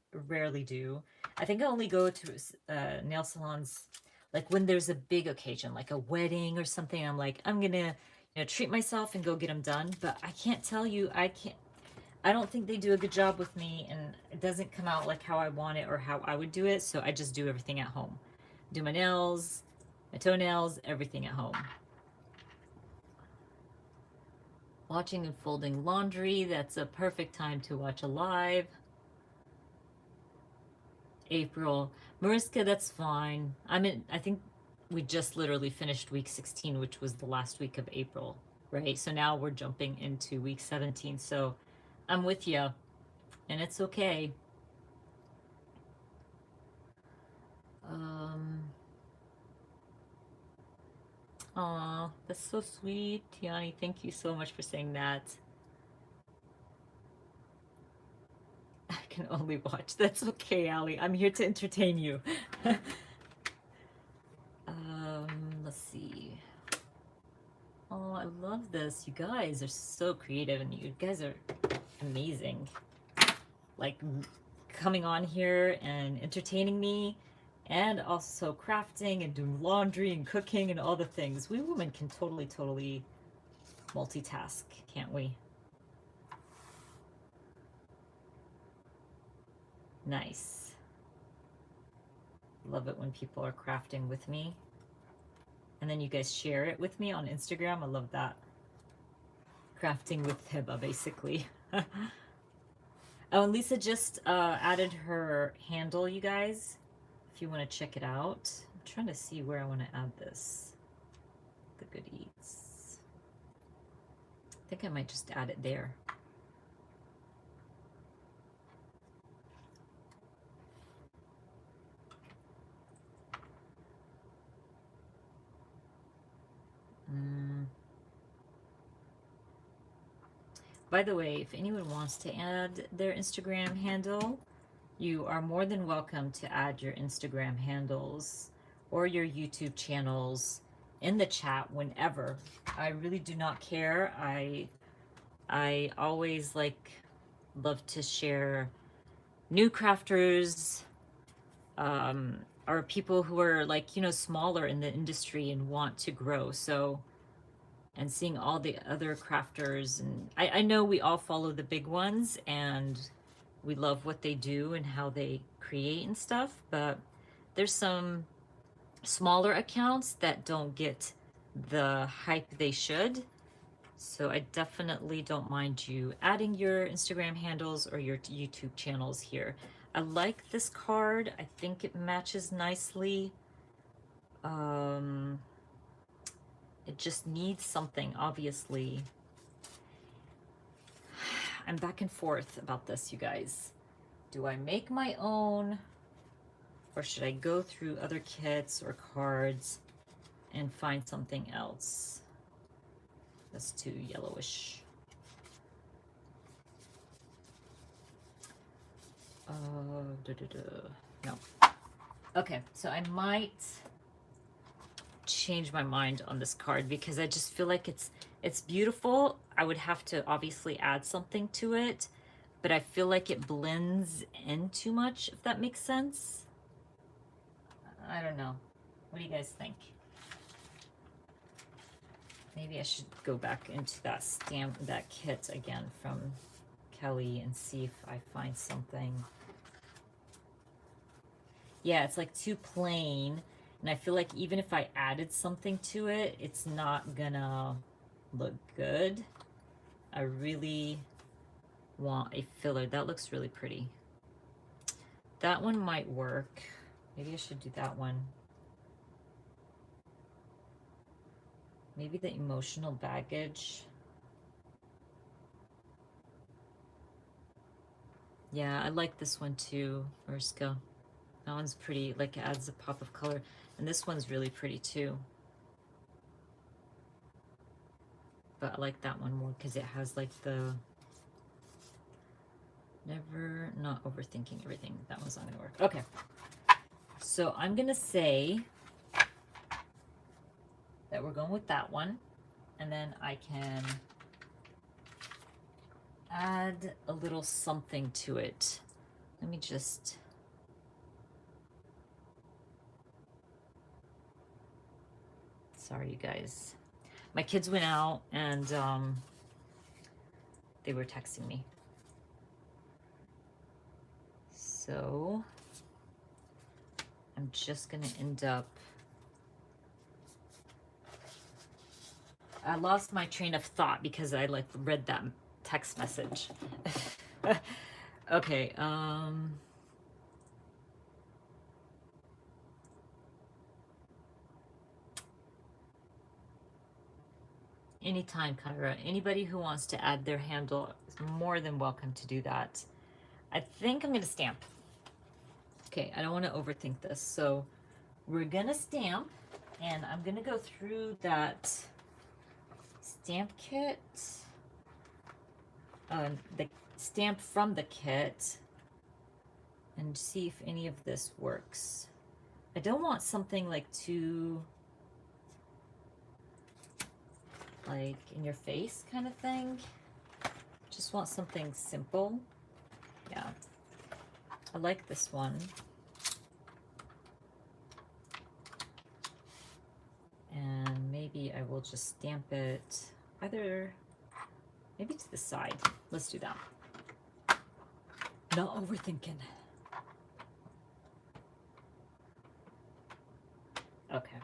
do. I think I only go to nail salons like when there's a big occasion, like a wedding or something. I'm like, I'm gonna, treat myself and go get them done. But I can't tell you, I don't think they do a good job with me, and it doesn't come out like how I want it or how I would do it. So I just do everything at home. Do my nails, my toenails, everything at home. Watching and folding laundry, that's a perfect time to watch a live. April. Mariska, that's fine. I think we just literally finished week 16, which was the last week of April, right? So now we're jumping into week 17. So I'm with you, and it's okay. Aw, that's so sweet. Tiani, thank you so much for saying that. I can only watch. That's okay, Allie. I'm here to entertain you. Let's see. Oh, I love this. You guys are so creative and you guys are amazing. Like coming on here and entertaining me and also crafting and doing laundry and cooking and all the things. We women can totally multitask, can't we? Nice. Love it when people are crafting with me. And then you guys share it with me on Instagram. I love that. Crafting with Hiba, basically. Oh, and Lisa just added her handle, you guys, if you want to check it out. I'm trying to see where I want to add this. The Good Eats. I think I might just add it there. By the way, if anyone wants to add their Instagram handle, you are more than welcome to add your Instagram handles or your YouTube channels in the chat whenever. I really do not care. I always love to share new crafters, or people who are smaller in the industry and want to grow. So, and seeing all the other crafters, and I know we all follow the big ones and we love what they do and how they create and stuff, but there's some smaller accounts that don't get the hype they should. So I definitely don't mind you adding your Instagram handles or your YouTube channels here. I like this card. I think it matches nicely. It just needs something, obviously. I'm back and forth about this, you guys. Do I make my own, or should I go through other kits or cards and find something else? That's too yellowish. No. Okay, so I might change my mind on this card because I just feel like it's beautiful. I would have to obviously add something to it, but I feel like it blends in too much, if that makes sense. I don't know. What do you guys think? Maybe I should go back into that kit again from Kelly and see if I find something. Yeah, it's like too plain, and I feel like even if I added something to it, it's not gonna look good. I really want a filler. That looks really pretty. That one might work. Maybe I should do that one. Maybe the emotional baggage. Yeah, I like this one too, Mariska. That one's pretty, like it adds a pop of color. And this one's really pretty too. But I like that one more because it has like the never not overthinking everything. That one's not gonna work. Okay. So I'm gonna say that we're going with that one. And then I can add a little something to it. Let me just... Sorry, you guys. My kids went out and they were texting me. So I'm just gonna end up... I lost my train of thought because I like read that text message. Okay, anytime, Kyra. Anybody who wants to add their handle is more than welcome to do that. I think I'm gonna stamp. Okay, I don't want to overthink this. So we're gonna stamp, and I'm gonna go through that stamp kit, the stamp from the kit, and see if any of this works. I don't want something like too like in your face kind of thing. Just want something simple. Yeah, I like this one. And maybe I will just stamp it either maybe to the side. Let's do that. Not overthinking. Okay.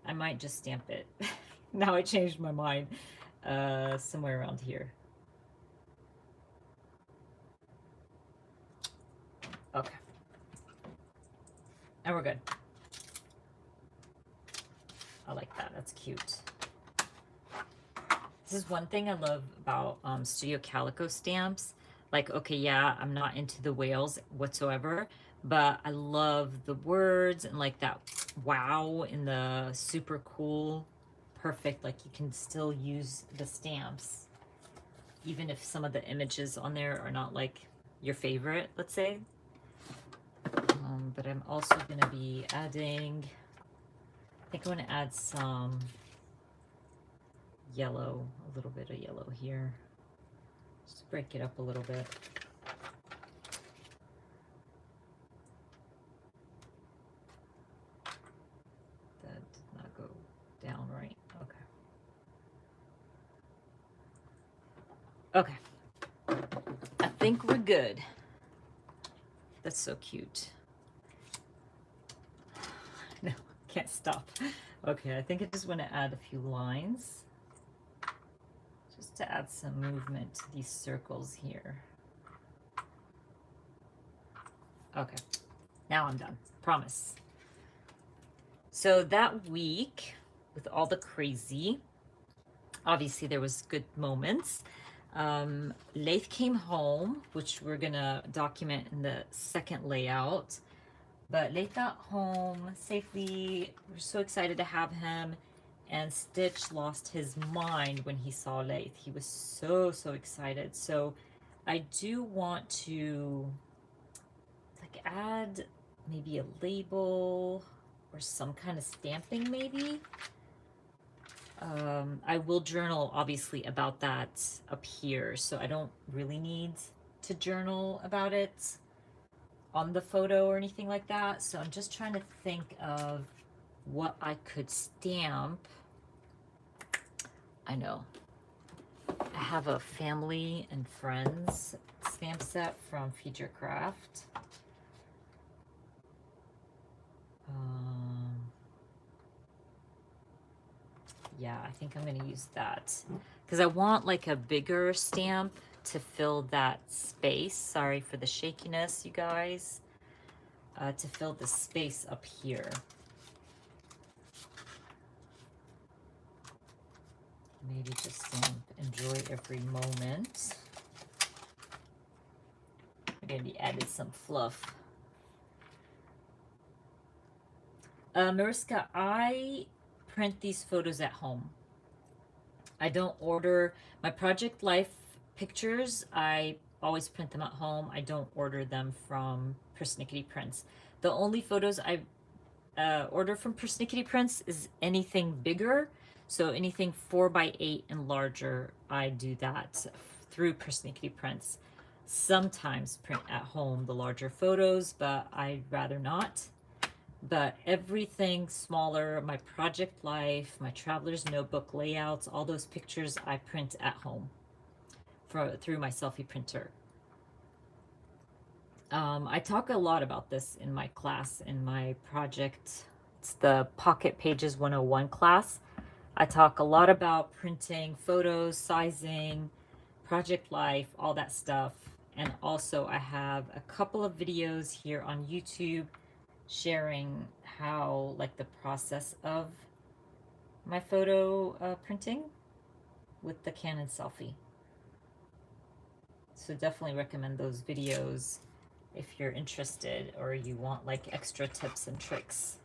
I might just stamp it. Now I changed my mind. Somewhere around here. Okay. And we're good. I like that. That's cute. This is one thing I love about Studio Calico stamps. Like, okay, yeah, I'm not into the whales whatsoever, but I love the words and like that wow and the super cool, perfect. Like you can still use the stamps, even if some of the images on there are not like your favorite, let's say. But I'm also going to be adding, I think I want to add some yellow, a little bit of yellow here. Just break it up a little bit. That did not go down right. Okay. Okay. I think we're good. That's so cute. No, can't stop. Okay, I think I just want to add a few lines. Just to add some movement to these circles here. Okay, now I'm done. Promise. So that week, with all the crazy, obviously there was good moments. Laith came home, which we're gonna document in the second layout. But Laith got home safely. We're so excited to have him. And Stitch lost his mind when he saw Laith. He was so excited. So I do want to like add maybe a label or some kind of stamping maybe. I will journal obviously about that up here, so I don't really need to journal about it on the photo or anything like that. So I'm just trying to think of what I could stamp. I know I have a family and friends stamp set from Feature Craft. Yeah, I think I'm gonna use that because I want like a bigger stamp to fill that space. Sorry for the shakiness, you guys. To fill the space up here. Maybe just enjoy every moment. Maybe added some fluff. Mariska, I print these photos at home. I don't order my Project Life pictures. I always print them at home. I don't order them from Persnickety Prints. The only photos I order from Persnickety Prints is anything bigger. So anything 4x8 and larger, I do that through Persnickety Prints. Sometimes print at home the larger photos, but I'd rather not. But everything smaller, my Project Life, my Traveler's Notebook layouts, all those pictures I print at home through my selfie printer. I talk a lot about this in my class, in my project. It's the Pocket Pages 101 class. I talk a lot about printing photos, sizing, Project Life, all that stuff. And also I have a couple of videos here on YouTube sharing how, like, the process of my photo printing with the Canon selfie. So definitely recommend those videos if you're interested or you want like extra tips and tricks.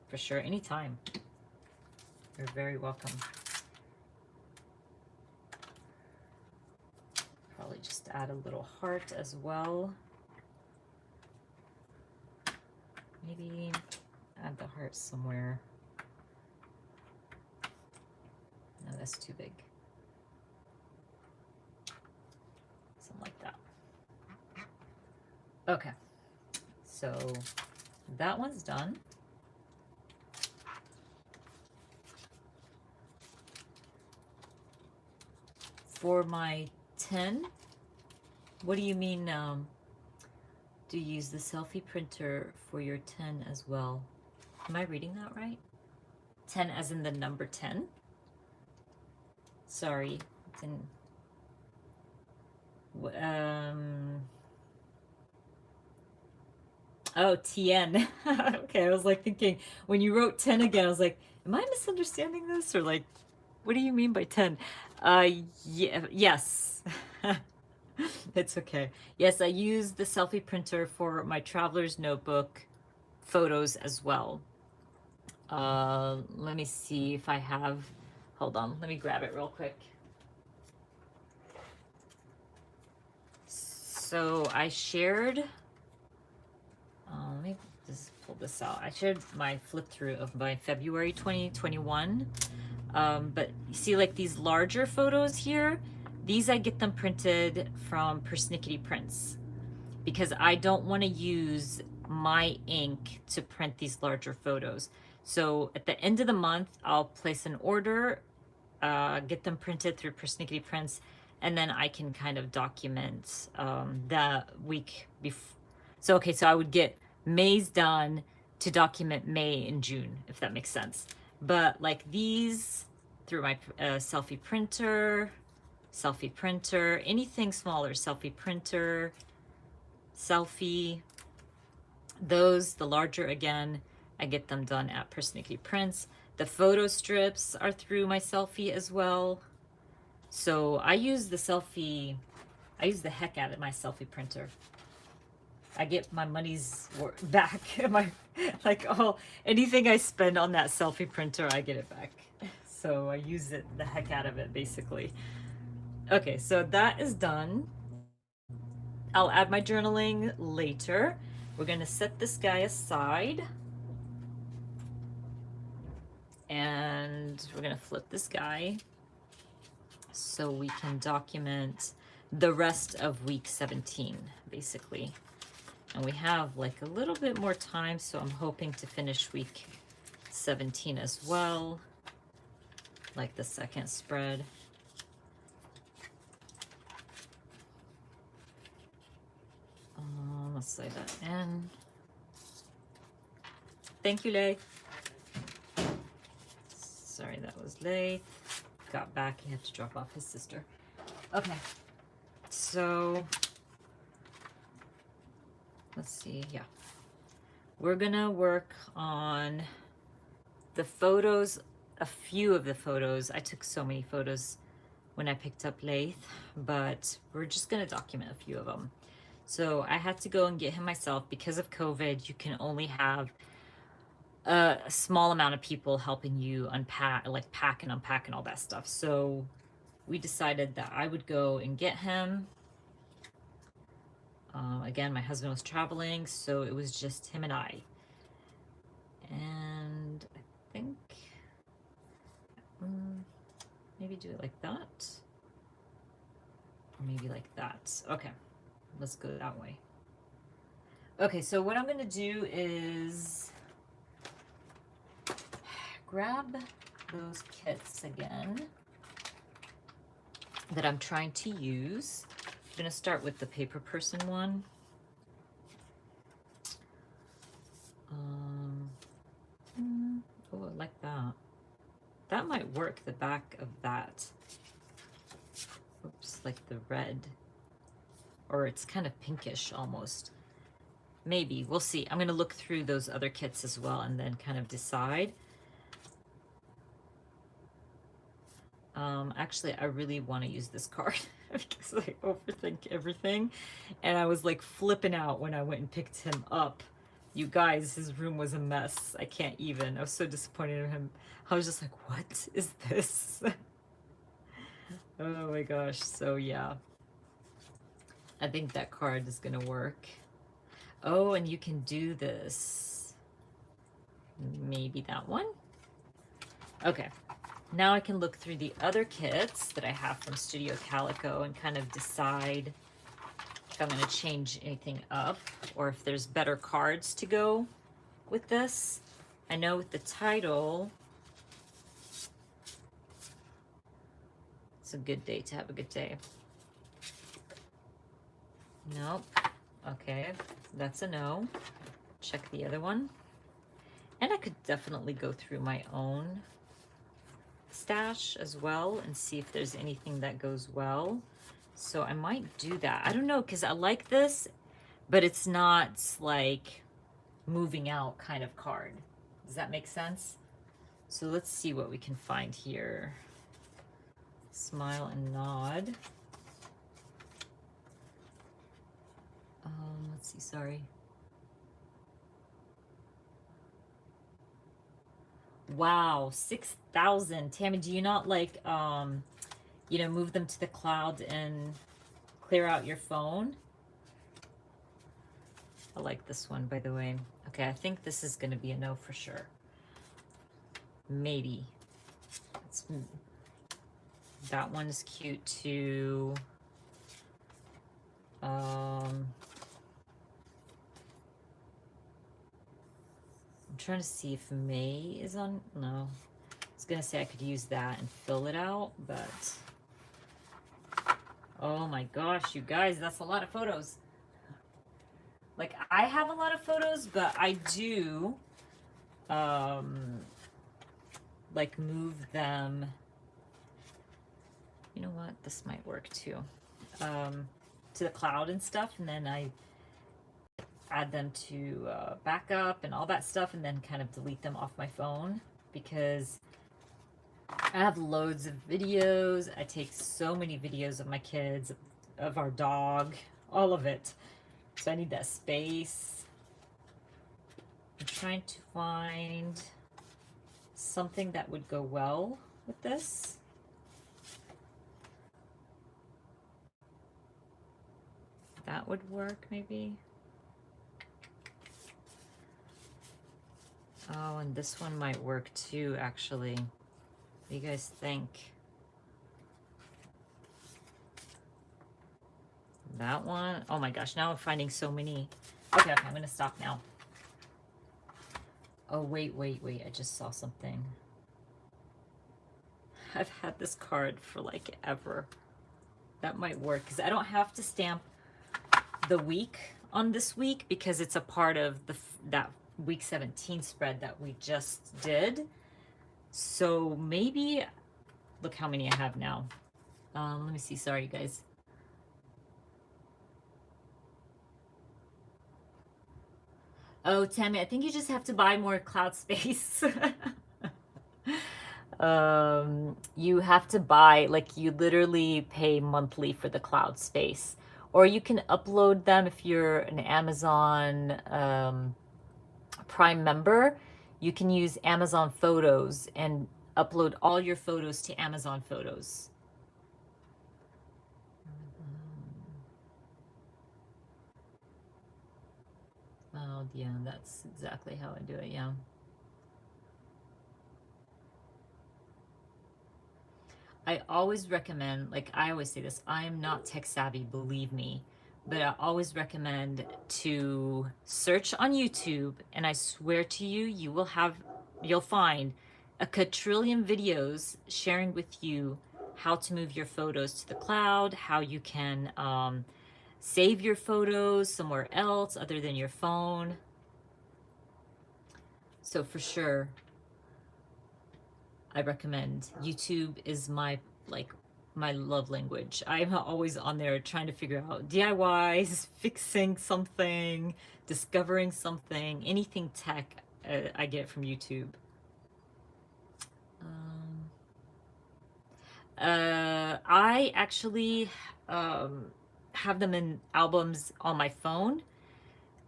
For sure, anytime. You're very welcome. Probably just add a little heart as well. Maybe add the heart somewhere. No, that's too big. Something like that. Okay, so that one's done. For my 10, what do you mean, do you use the selfie printer for your 10 as well? Am I reading that right? 10 as in the number 10? Sorry, it's in, oh, TN. Okay, I was like thinking, when you wrote 10 again, I was like, am I misunderstanding this? Or like, what do you mean by 10? Yeah, yes. It's okay. Yes, I use the selfie printer for my Traveler's Notebook photos as well. Let me see if I have, hold on, let me grab it real quick. So I shared, let me just pull this out. I shared my flip through of my February 2021. But you see, like, these larger photos here, these I get them printed from Persnickety Prints because I don't want to use my ink to print these larger photos. So at the end of the month, I'll place an order, get them printed through Persnickety Prints, and then I can kind of document the week before. So, okay, so I would get May's done to document May and June, if that makes sense. But like these, through my selfie printer, anything smaller, selfie printer, selfie, those, the larger again, I get them done at Persnickety Prints. The photo strips are through my selfie as well. So I use the selfie, I use the heck out of my selfie printer. I get my money's back. My, like, all, anything I spend on that selfie printer, I get it back. So I use it, the heck out of it, basically. Okay, so that is done. I'll add my journaling later. We're gonna set this guy aside. And we're gonna flip this guy so we can document the rest of week 17, basically. And we have like a little bit more time, so I'm hoping to finish week 17 as well, like the second spread. Let's say that in. Thank you, Leigh. Sorry, that was Leigh. Got back, he had to drop off his sister. Okay, so let's see, yeah. We're gonna work on the photos, a few of the photos. I took so many photos when I picked up Leith, but we're just gonna document a few of them. So I had to go and get him myself because of COVID. You can only have a small amount of people helping you unpack, like pack and unpack and all that stuff. So we decided that I would go and get him. Again, my husband was traveling, so it was just him and I. And I think maybe do it like that. Or maybe like that. Okay, let's go that way. Okay, so what I'm gonna do is grab those kits again that I'm trying to use. I'm gonna start with the paper person one. Oh, I like that. That might work, the back of that. Oops, like the red. Or it's kind of pinkish almost. Maybe, we'll see. I'm gonna look through those other kits as well and then kind of decide. Actually, I really want to use this card because I overthink everything. And I was like flipping out when I went and picked him up. You guys, his room was a mess. I can't even. I was so disappointed in him. I was just like, what is this? Oh my gosh. So yeah. I think that card is going to work. Oh, and you can do this. Maybe that one. Okay. Now I can look through the other kits that I have from Studio Calico and kind of decide if I'm going to change anything up or if there's better cards to go with this. I know with the title, it's a good day to have a good day. Nope. Okay, that's a no. Check the other one. And I could definitely go through my own stash as well and see if there's anything that goes well. So I might do that. I don't know, because I like this, but it's not like moving out kind of card. Does that make sense? So let's see what we can find here. Smile and nod. Let's see, sorry. Wow, 6,000. Tammy, do you not like, you know, move them to the cloud and clear out your phone? I like this one, by the way. Okay, I think this is going to be a no for sure. Maybe. That one's cute too. I'm trying to see if May is on. No. I was going to say I could use that and fill it out, but oh my gosh, you guys, that's a lot of photos. Like, I have a lot of photos, but I do like move them. You know what? This might work too. To the cloud and stuff, and then I add them to backup and all that stuff, and then kind of delete them off my phone because I have loads of videos. I take so many videos of my kids, of our dog, all of it. So I need that space. I'm trying to find something that would go well with this. That would work, maybe. Oh, and this one might work too, actually. What do you guys think? That one? Oh my gosh, now I'm finding so many. Okay, I'm gonna stop now. Oh, wait, I just saw something. I've had this card for like ever. That might work, because I don't have to stamp the week on this week because it's a part of that week 17 spread that we just did. So maybe, look how many I have now. Let me see, sorry you guys. Oh, Tammy, I think you just have to buy more cloud space. You have to buy, like, you literally pay monthly for the cloud space. Or you can upload them if you're an Amazon Prime member. You can use Amazon Photos and upload all your photos to Amazon Photos. Oh, yeah, that's exactly how I do it, yeah. I always recommend, like I always say this, I am not tech savvy, believe me, but I always recommend to search on YouTube, and I swear to you, you'll find a quadrillion videos sharing with you how to move your photos to the cloud, how you can save your photos somewhere else other than your phone. So for sure, I recommend. YouTube is like my love language. I'm always on there trying to figure out DIYs, fixing something, discovering something, anything tech. I get from YouTube. Um, I actually have them in albums on my phone.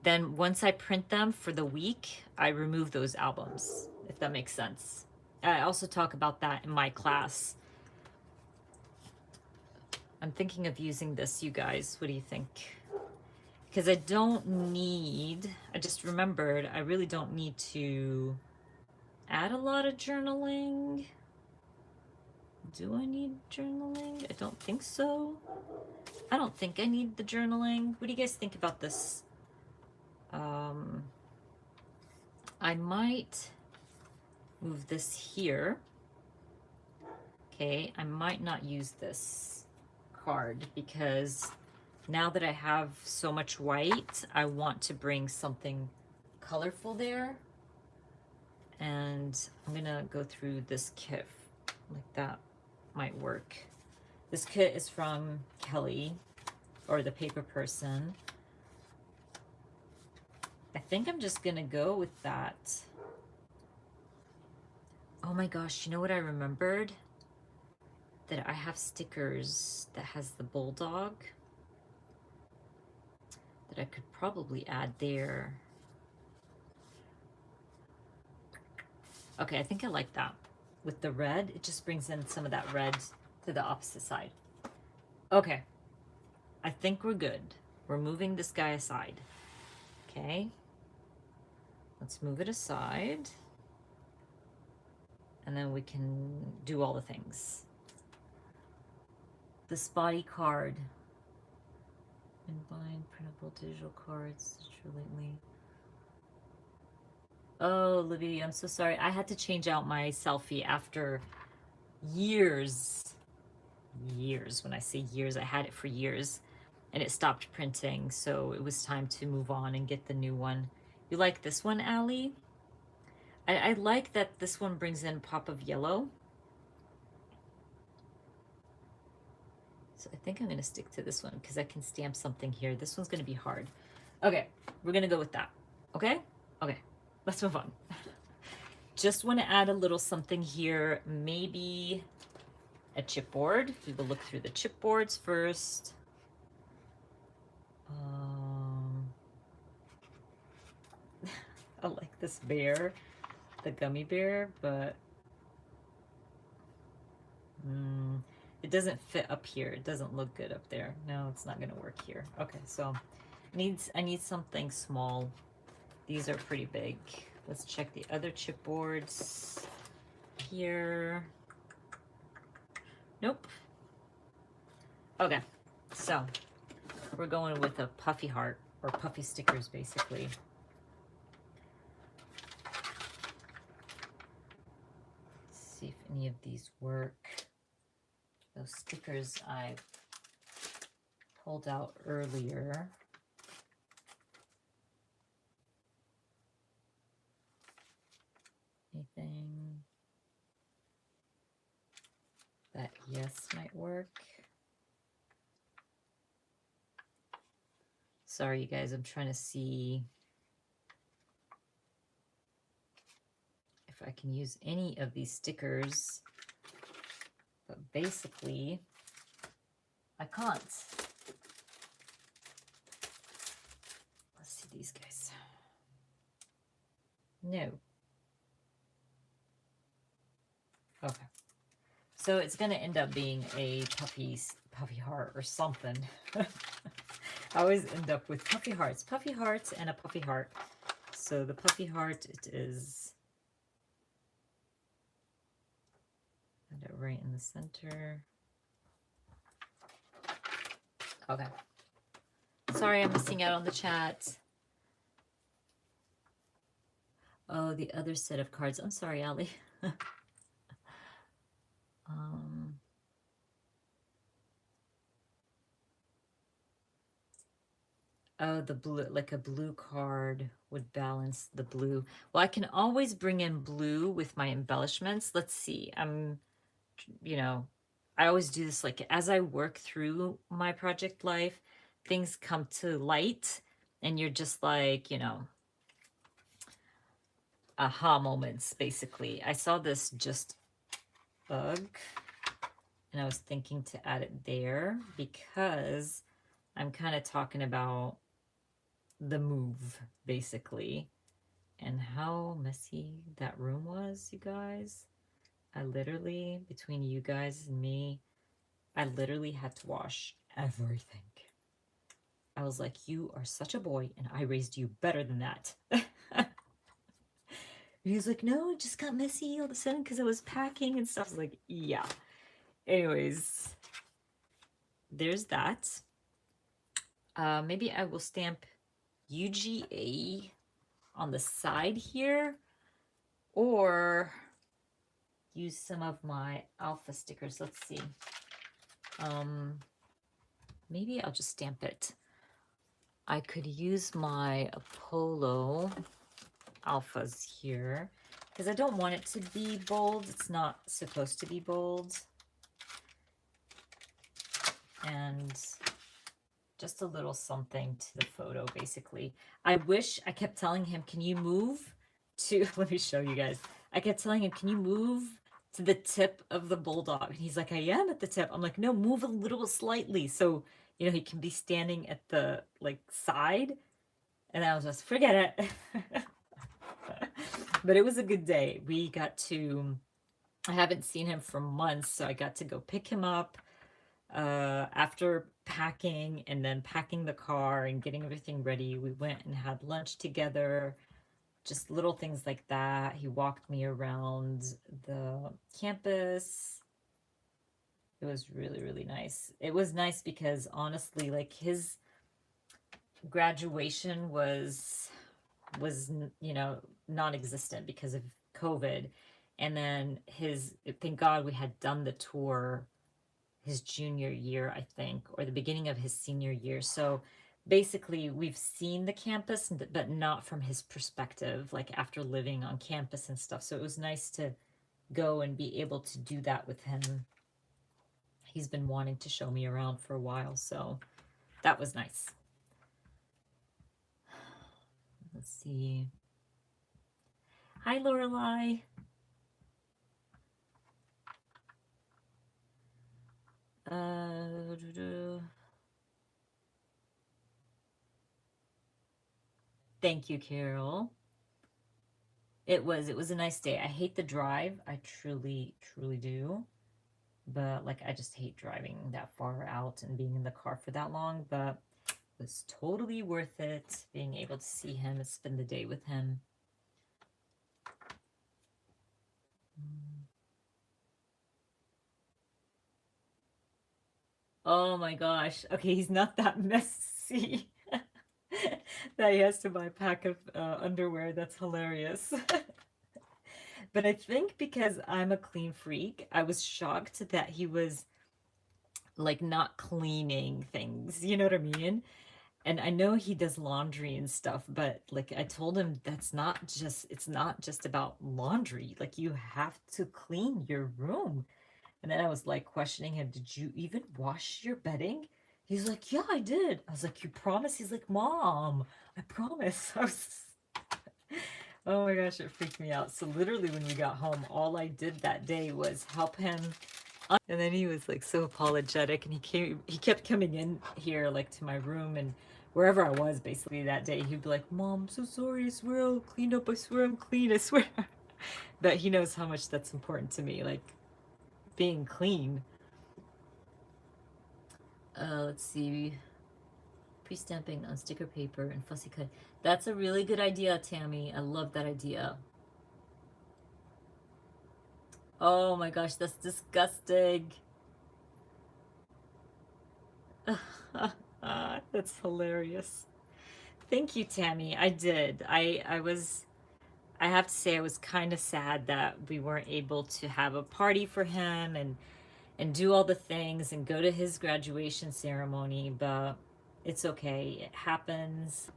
Then once I print them for the week, I remove those albums, if that makes sense. I also talk about that in my class. I'm thinking of using this, you guys. What do you think? Because I just remembered, I really don't need to add a lot of journaling. Do I need journaling? I don't think so. I don't think I need the journaling. What do you guys think about this? I might move this here. Okay, I might not use this card because now that I have so much white, I want to bring something colorful there. And I'm gonna go through this kit, like that might work. This kit is from Kelly, or the paper person. I think I'm just gonna go with that. Oh my gosh, you know what I remembered? That I have stickers that has the bulldog that I could probably add there. Okay, I think I like that. With the red, it just brings in some of that red to the opposite side. Okay, I think we're good. We're moving this guy aside. Okay, let's move it aside. And then we can do all the things. The spotty card. Been buying printable digital cards lately. Oh, Libby, I'm so sorry. I had to change out my selfie after years. Years. When I say years, I had it for years. And it stopped printing, so it was time to move on and get the new one. You like this one, Allie? I like that this one brings in pop of yellow. So I think I'm going to stick to this one because I can stamp something here. This one's going to be hard. Okay, we're going to go with that. Okay? Okay, let's move on. Just want to add a little something here. Maybe a chipboard. We will look through the chipboards first. I like this bear, the gummy bear, but it doesn't fit up here. It doesn't look good up there. No, it's not going to work here. Okay, so I need something small. These are pretty big. Let's check the other chipboards here. Nope. Okay, so we're going with a puffy heart, or puffy stickers, basically. Let's see if any of these work. Those stickers I pulled out earlier. Anything that yes might work? Sorry, you guys, I'm trying to see if I can use any of these stickers, but basically I can't. Let's see these guys. No. So it's going to end up being a puffy heart or something. I always end up with puffy hearts and a puffy heart. So the puffy heart, it is, and it right in the center. Okay. Sorry, I'm missing out on the chat. Oh, the other set of cards. I'm sorry, Allie. Oh, the blue, like a blue card would balance the blue. Well, I can always bring in blue with my embellishments. Let's see. You know, I always do this, like, as I work through my project life, things come to light and you're just like, you know, aha moments, basically. I saw this just bug and I was thinking to add it there because I'm kind of talking about the move, basically, and how messy that room was, you guys. I literally, between you guys and me, I literally had to wash everything. I was like, you are such a boy, and I raised you better than that. He was like, no, it just got messy all of a sudden because I was packing and stuff. I was like, yeah. Anyways, there's that. Maybe I will stamp UGA on the side here, or use some of my alpha stickers. Let's see. Maybe I'll just stamp it. I could use my Apollo alphas here because I don't want it to be bold. It's not supposed to be bold. And just a little something to the photo, basically. I wish, I kept telling him, can you move to, let me show you guys. I kept telling him, can you move to the tip of the bulldog? And he's like, I am at the tip. I'm like, no, move a little slightly. So, you know, he can be standing at the, like, side. And I was just, forget it. But it was a good day. We got to, I haven't seen him for months, so I got to go pick him up after packing and then packing the car and getting everything ready. We went and had lunch together, just little things like that. He walked me around the campus. It was really, really nice. It was nice because honestly, like, his graduation was you know, non-existent because of COVID. And then thank God we had done the tour his junior year, I think, or the beginning of his senior year. So basically we've seen the campus, but not from his perspective, like after living on campus and stuff. So it was nice to go and be able to do that with him. He's been wanting to show me around for a while, so that was nice. Let's see. Hi, Lorelai. Thank you, Carol. It was a nice day. I hate the drive. I truly, truly do. But like, I just hate driving that far out and being in the car for that long. But it was totally worth it being able to see him and spend the day with him. Oh my gosh. Okay, he's not that messy. That he has to buy a pack of underwear. That's hilarious. But I think because I'm a clean freak, I was shocked that he was like not cleaning things. You know what I mean? And I know he does laundry and stuff, but like I told him it's not just about laundry. Like, you have to clean your room. And then I was like questioning him, did you even wash your bedding? He's like, yeah, I did. I was like, you promise? He's like, Mom, I promise. Oh my gosh, it freaked me out. So literally when we got home, all I did that day was help him. And then he was like so apologetic, and he kept coming in here, like, to my room and wherever I was basically that day. He'd be like, Mom, I'm so sorry. I swear I'll clean up. I swear I'm clean. I swear. But he knows how much that's important to me. Like, being clean. Let's see. Pre-stamping on sticker paper and fussy cut. That's a really good idea, Tammy. I love that idea. Oh my gosh, that's disgusting. That's hilarious. Thank you, Tammy. I did. I have to say I was kind of sad that we weren't able to have a party for him and do all the things and go to his graduation ceremony, but it's okay. It happens.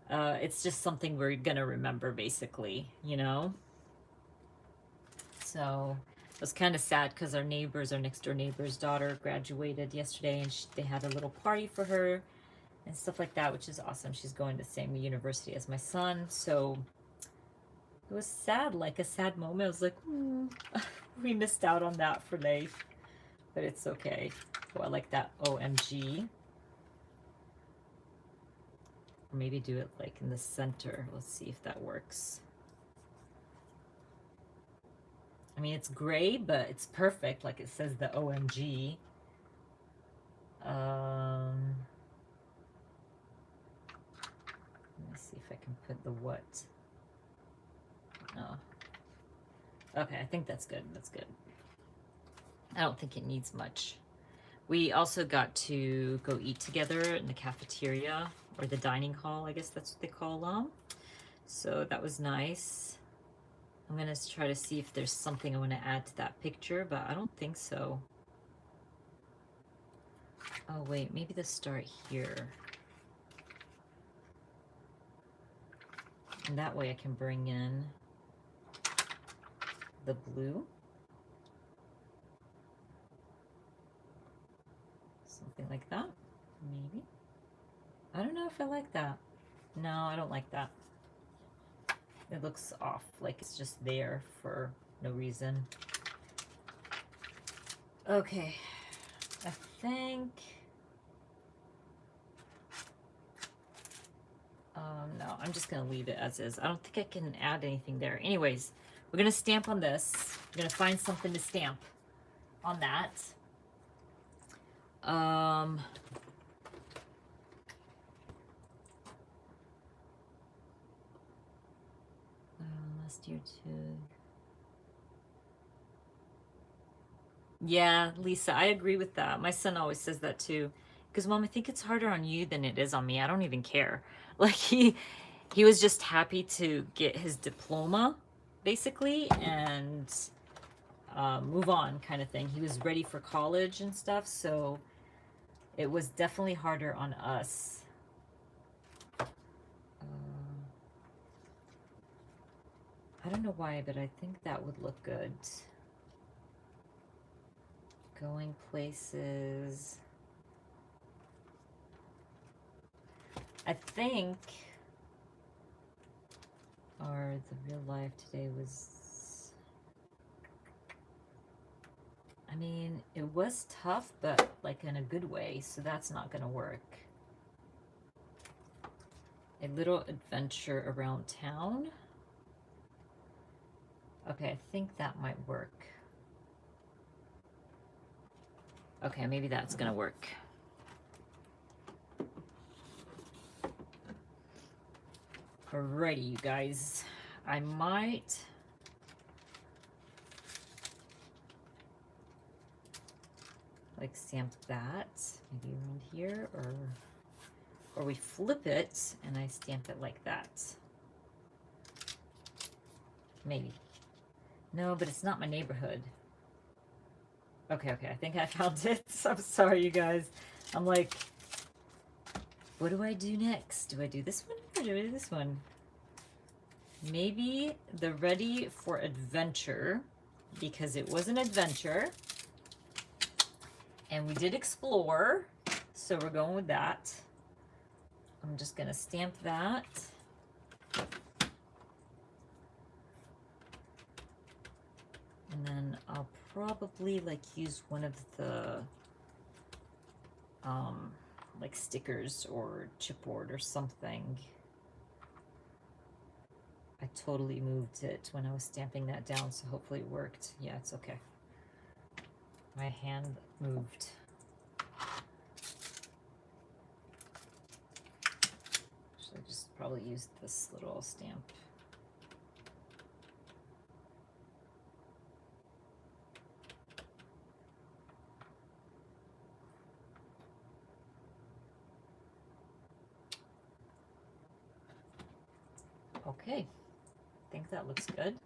It's just something we're gonna remember, basically, you know? So it was kind of sad because our next door neighbor's daughter graduated yesterday, and they had a little party for her and stuff like that, which is awesome. She's going to the same university as my son, so it was sad, like a sad moment. I was like, we missed out on that for life, but it's okay. Oh, I like that OMG. Or maybe do it like in the center. Let's see if that works. I mean, it's gray, but it's perfect. Like it says the OMG. Let me see if I can put the what. Oh. Okay, I think that's good. That's good. I don't think it needs much. We also got to go eat together in the cafeteria, or the dining hall, I guess that's what they call them. So that was nice. I'm gonna try to see if there's something I want to add to that picture, but I don't think so. Oh wait, maybe the start here. And that way I can bring in the blue. Something like that, maybe. I don't know if I like that. No, I don't like that. It looks off, like it's just there for no reason. Okay, I think... no, I'm just gonna leave it as is. I don't think I can add anything there. Anyways, we're gonna stamp on this. We're gonna find something to stamp on that. Last year too. Yeah, Lisa, I agree with that. My son always says that too. Because, Mom, I think it's harder on you than it is on me. I don't even care. Like, he was just happy to get his diploma, basically, and move on kind of thing. He was ready for college and stuff, so it was definitely harder on us. I don't know why, but I think that would look good. Going places. I think the real life today was, I mean, it was tough, but like in a good way, so that's not gonna work. A little adventure around town. Okay, I think that might work. Okay, maybe that's gonna work. Alrighty, you guys. I might like stamp that maybe around here, or we flip it and I stamp it like that. Maybe. No, but it's not my neighborhood. Okay, I think I found it. I'm sorry, you guys. I'm like, what do I do next? Do I do this one or do I do this one? Maybe the Ready for Adventure, because it was an adventure. And we did explore, so we're going with that. I'm just gonna stamp that. And then I'll probably like use one of the like stickers or chipboard or something. I totally moved it when I was stamping that down, so hopefully it worked. Yeah, it's okay. My hand moved. Should I just probably use this little stamp? Okay, I think that looks good.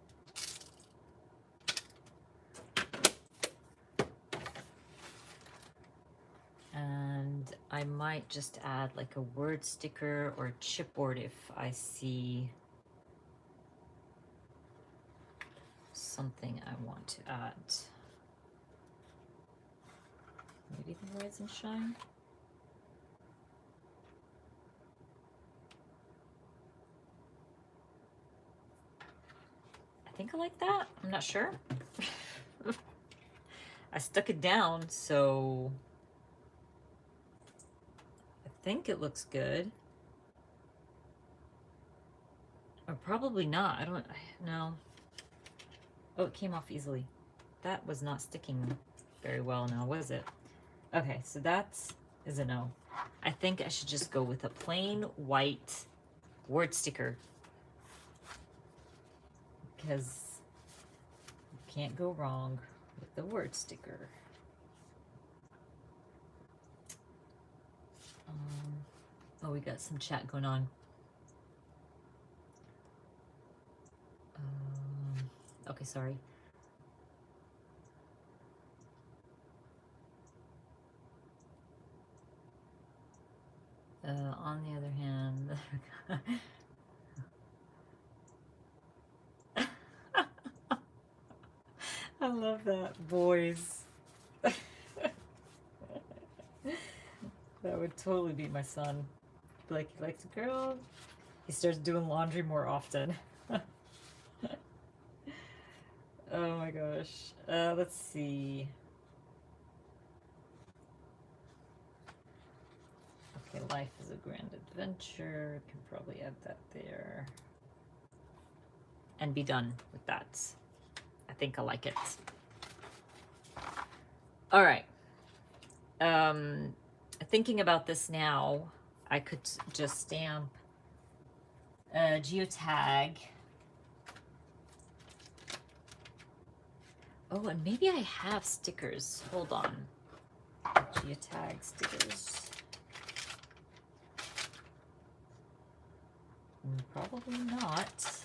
And I might just add like a word sticker or chipboard if I see something I want to add. Maybe the Rise and Shine. I think I like that. I'm not sure. I stuck it down, so I think it looks good. Or probably not. I don't know. Oh, it came off easily. That was not sticking very well now, was it? Okay, so that is a no. I think I should just go with a plain white word sticker, because you can't go wrong with the word sticker. Oh, we got some chat going on. Okay, sorry. On the other hand, I love that, boys. That would totally be my son. Like, he likes a girl. He starts doing laundry more often. Oh my gosh. Let's see. Okay, life is a grand adventure. Can probably add that there. And be done with that. I think I like it. All right. Thinking about this now, I could just stamp a geotag. Oh, and maybe I have stickers. Hold on. Geotag stickers. Probably not.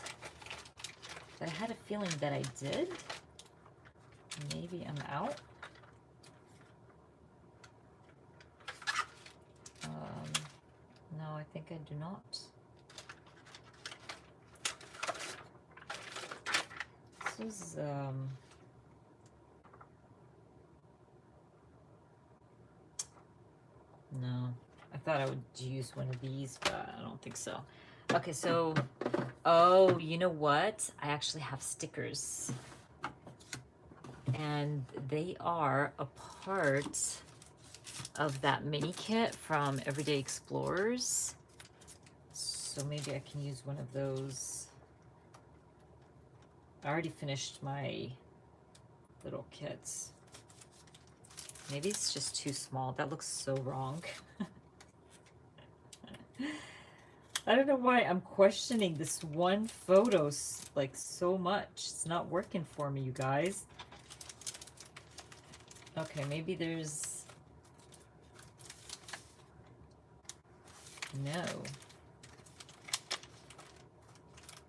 But I had a feeling that I did. Maybe I'm out. No, I think I do not. This is no, I thought I would use one of these, but I don't think so. Okay, so, oh, you know what? I actually have stickers. And they are a part of that mini kit from Everyday Explorers. So maybe I can use one of those. I already finished my little kits. Maybe it's just too small. That looks so wrong. I don't know why I'm questioning this one photo like so much. It's not working for me, you guys. Okay, maybe there's... No.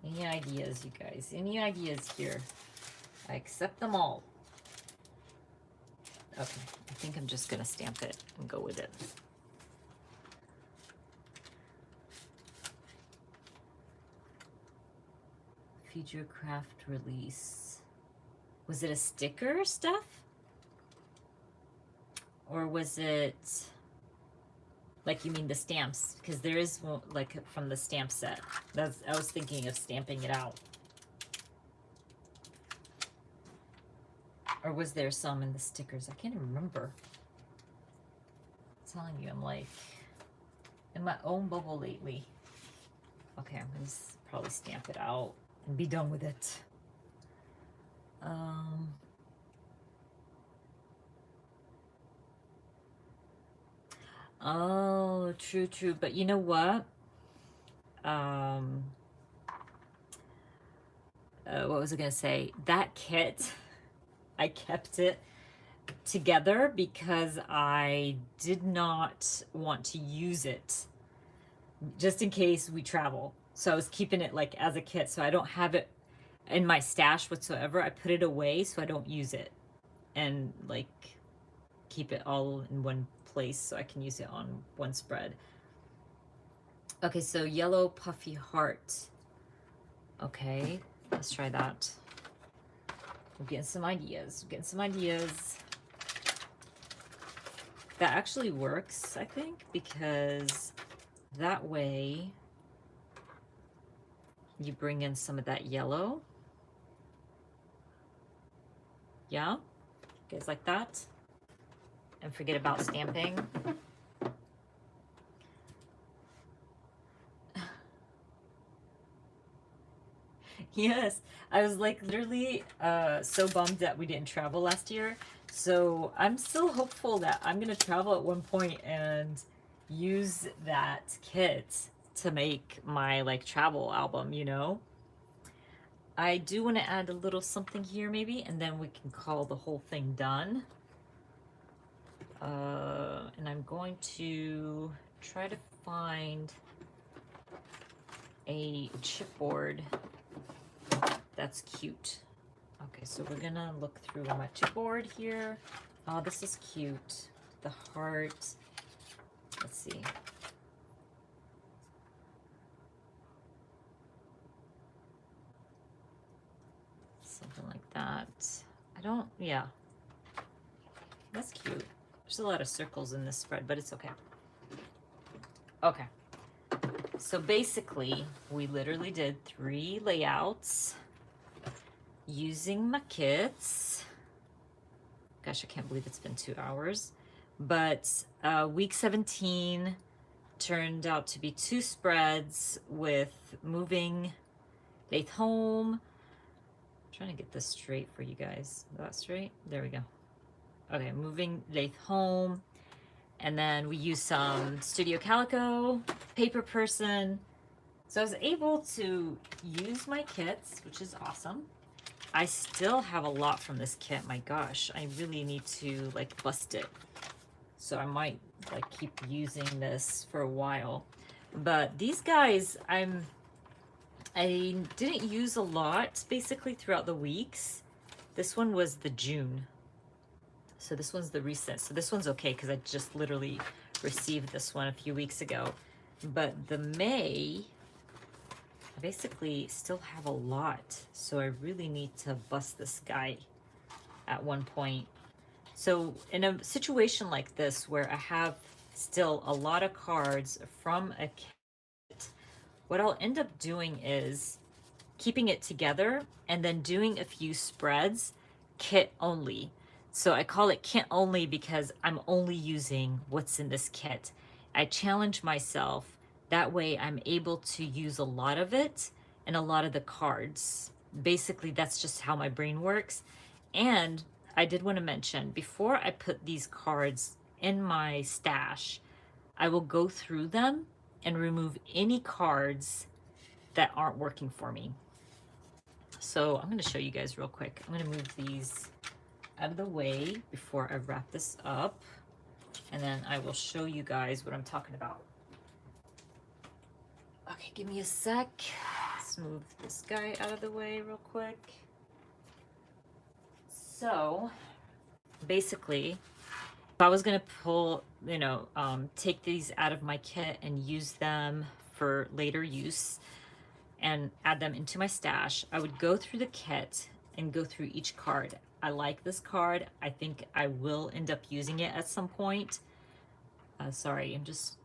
Any ideas, you guys? Any ideas here? I accept them all. Okay, I think I'm just gonna stamp it and go with it. Future craft release. Was it a sticker stuff? Or was it, like, you mean the stamps? Because there is one, like, from the stamp set. I was thinking of stamping it out. Or was there some in the stickers? I can't even remember. I'm telling you, I'm like in my own bubble lately. Okay, I'm gonna probably stamp it out and be done with it. Oh, true, true. But you know what? Um, what was I gonna say? That kit, I kept it together because I did not want to use it just in case we travel. So I was keeping it like as a kit, so I don't have it in my stash whatsoever. I put it away so I don't use it, and like keep it all in one place so I can use it on one spread. Okay, so yellow puffy heart. Okay, let's try that. We're getting some ideas. We're getting some ideas. That actually works, I think, because that way you bring in some of that yellow. Yeah? You guys like that? And forget about stamping. Yes, I was like literally so bummed that we didn't travel last year. So I'm still hopeful that I'm gonna travel at one point and use that kit to make my like travel album, you know? I do want to add a little something here maybe, and then we can call the whole thing done. And I'm going to try to find a chipboard that's cute. Okay, so we're gonna look through my chipboard here. Oh, this is cute. The heart. Let's see. Something like that. I don't, yeah. That's cute. There's a lot of circles in this spread, but it's okay. Okay. So basically, we literally did 3 layouts using my kits. Gosh, I can't believe it's been 2 hours. But week 17 turned out to be 2 spreads with moving Lathe home. I'm trying to get this straight for you guys. Is that straight? There we go. Okay, moving Lathe home. And then we used some Studio Calico, Paper Person. So I was able to use my kits, which is awesome. I still have a lot from this kit. My gosh, I really need to like bust it. So I might like keep using this for a while. But these guys, I didn't use a lot basically throughout the weeks. This one was the June. So this one's the recent. So this one's okay because I just literally received this one a few weeks ago. But the May, I basically still have a lot. So I really need to bust this guy at one point. So in a situation like this where I have still a lot of cards from a kit, what I'll end up doing is keeping it together and then doing a few spreads kit only. So I call it kit only because I'm only using what's in this kit. I challenge myself. That way I'm able to use a lot of it and a lot of the cards. Basically, that's just how my brain works. And I did want to mention, before I put these cards in my stash, I will go through them and remove any cards that aren't working for me. So I'm going to show you guys real quick. I'm going to move these out of the way before I wrap this up, and then I will show you guys what I'm talking about. Okay, give me a sec. Let's move this guy out of the way real quick. So basically, if I was going to pull, take these out of my kit and use them for later use and add them into my stash, I would go through the kit and go through each card. I like this card. I think I will end up using it at some point. Sorry, I'm just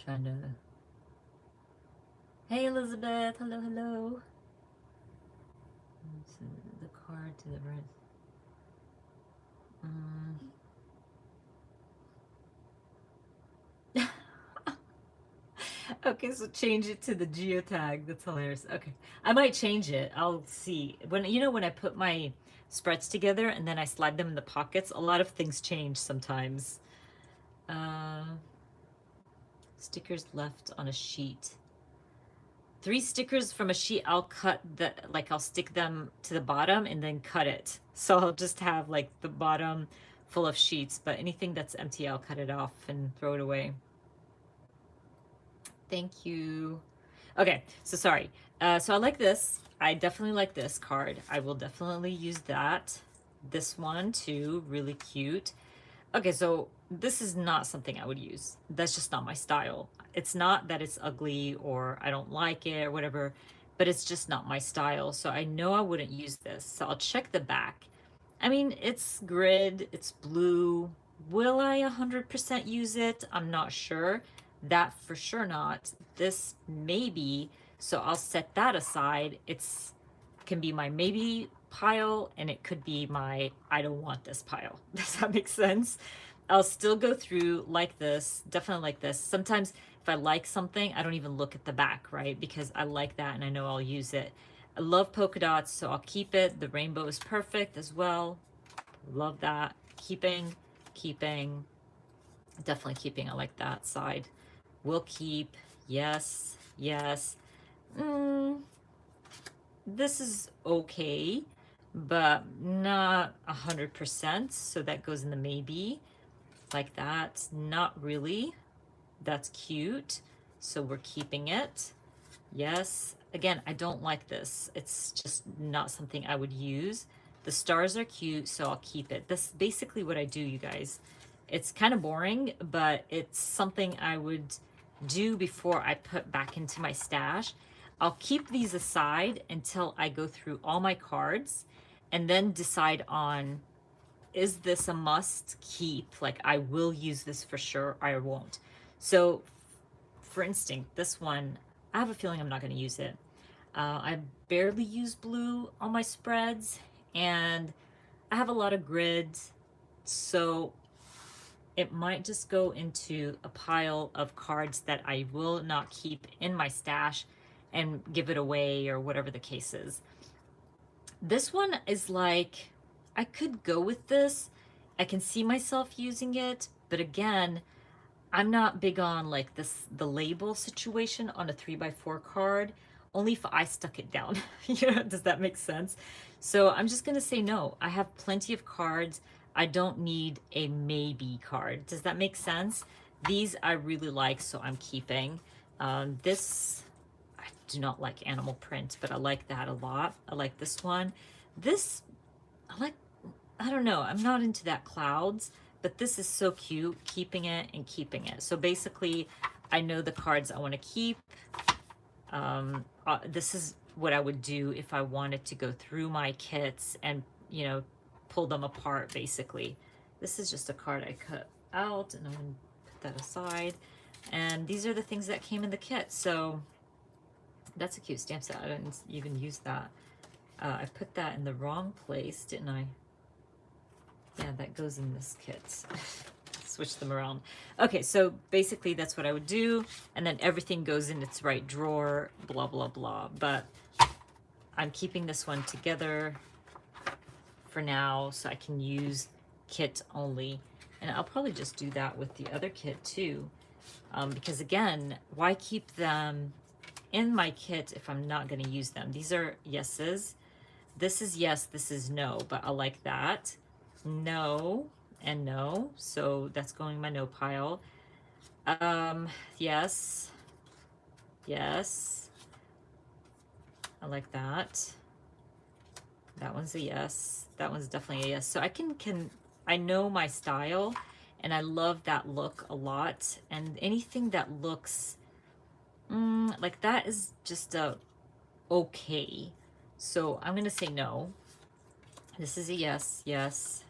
trying to... Hey, Elizabeth. Hello, hello. The card to the right. Okay, so change it to the geotag. That's hilarious. Okay, I might change it. I'll see. When you know when I put my spreads together and then I slide them in the pockets, a lot of things change sometimes. Uh, Stickers left on a sheet. 3 stickers from a sheet. I'll cut the like I'll stick them to the bottom and then cut it. So I'll just have like the bottom full of sheets, but anything that's empty, I'll cut it off and throw it away. Thank you. Okay, so sorry. So I like this. I definitely like this card. I will definitely use that. This one too, really cute. Okay, so this is not something I would use. That's just not my style. It's not that it's ugly or I don't like it or whatever, but it's just not my style. So I know I wouldn't use this. So I'll check the back. I mean, it's grid, it's blue. Will I 100% use it? I'm not sure. That for sure not. This maybe. So I'll set that aside. It's can be my maybe pile and it could be my I don't want this pile. Does that make sense? I'll still go through like this, definitely like this. Sometimes if I like something, I don't even look at the back, right? Because I like that and I know I'll use it. I love polka dots, so I'll keep it. The rainbow is perfect as well. Love that. Keeping, definitely keeping. I like that side. Will keep, yes, yes. This is okay, but not 100%. So that goes in the maybe, like that. Not really. That's cute. So we're keeping it. Yes. Again, I don't like this. It's just not something I would use. The stars are cute, so I'll keep it. That's basically what I do, you guys. It's kind of boring, but it's something I would do before I put back into my stash. I'll keep these aside until I go through all my cards and then decide on, is this a must keep? Like I will use this for sure, or I won't. So for instinct, this one, I have a feeling I'm not going to use it. I barely use blue on my spreads and I have a lot of grids. So it might just go into a pile of cards that I will not keep in my stash and give it away or whatever the case is. This one is like, I could go with this. I can see myself using it, but again, I'm not big on like the label situation on a 3x4 card, only if I stuck it down. You know, does that make sense? So I'm just gonna say no. I have plenty of cards. I don't need a maybe card. Does that make sense? These I really like, so I'm keeping. This, I do not like animal print, but I like that a lot. I like this one. This, I like, I don't know. I'm not into that clouds, but this is so cute, keeping it and keeping it. So basically, I know the cards I want to keep. This is what I would do if I wanted to go through my kits and, you know, pull them apart, basically. This is just a card I cut out, and I'm going to put that aside. And these are the things that came in the kit. So that's a cute stamp set. I didn't even use that. I put that in the wrong place, didn't I? Yeah, that goes in this kit. Switch them around. Okay, so basically that's what I would do. And then everything goes in its right drawer, blah, blah, blah. But I'm keeping this one together for now so I can use kit only. And I'll probably just do that with the other kit too. Because again, why keep them in my kit if I'm not going to use them? These are yeses. This is yes, this is no, but I like that. No and no, so that's going in my no pile. Yes, yes, I like that. That one's a yes. That one's definitely a yes. So I I know my style, and I love that look a lot. And anything that looks like that is just a okay. So I'm gonna say no. This is a yes, yes.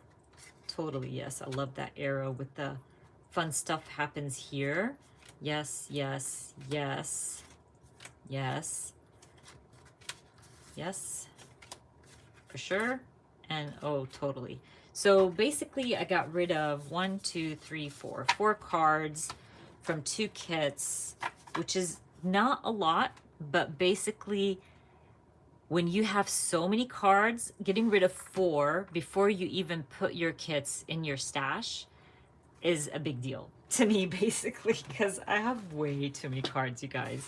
Totally, yes. I love that arrow with the fun stuff happens here. Yes, yes, yes, yes, yes, for sure. And oh, totally. So basically I got rid of 4 cards from 2 kits, which is not a lot, but basically when you have so many cards, getting rid of 4 before you even put your kits in your stash is a big deal to me, basically, because I have way too many cards, you guys.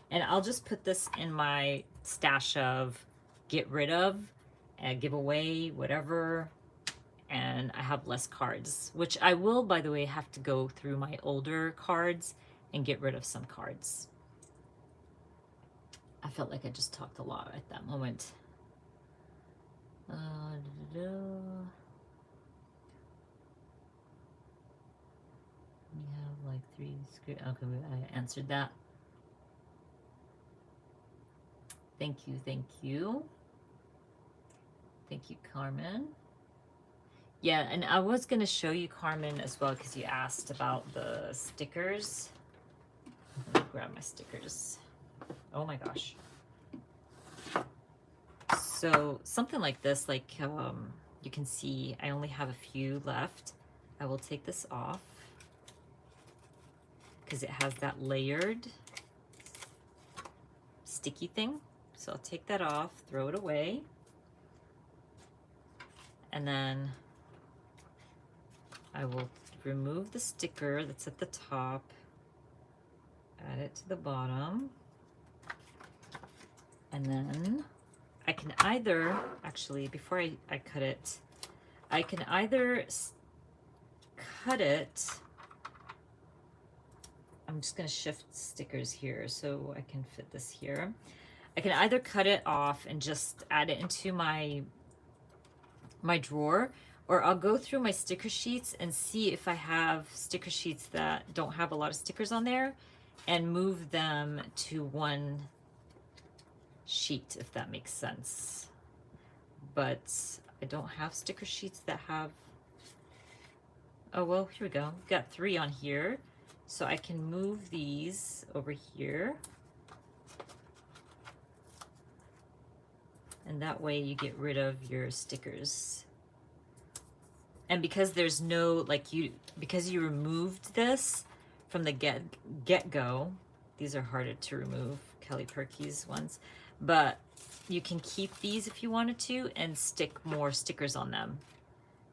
And I'll just put this in my stash of get rid of and give away, whatever. And I have less cards, which I will, by the way, have to go through my older cards and get rid of some cards. I felt like I just talked a lot at that moment. We have like 3 script. Okay, I answered that. Thank you, thank you. Thank you, Carmen. Yeah, and I was going to show you, Carmen, as well, because you asked about the stickers. Let me grab my stickers. Oh my gosh. So something like this, like you can see I only have a few left. I will take this off because it has that layered sticky thing. So I'll take that off, throw it away. And then I will remove the sticker that's at the top, add it to the bottom, and then I can either, actually, before I cut it, I can either cut it, I'm just going to shift stickers here so I can fit this here. I can either cut it off and just add it into my drawer, or I'll go through my sticker sheets and see if I have sticker sheets that don't have a lot of stickers on there and move them to one sheet, if that makes sense. But I don't have sticker sheets that have, oh well, here we go. We've got 3 on here. So I can move these over here. And that way you get rid of your stickers. And because there's no, like because you removed this from the get-go, these are harder to remove, Kelly Perky's ones, but you can keep these if you wanted to and stick more stickers on them.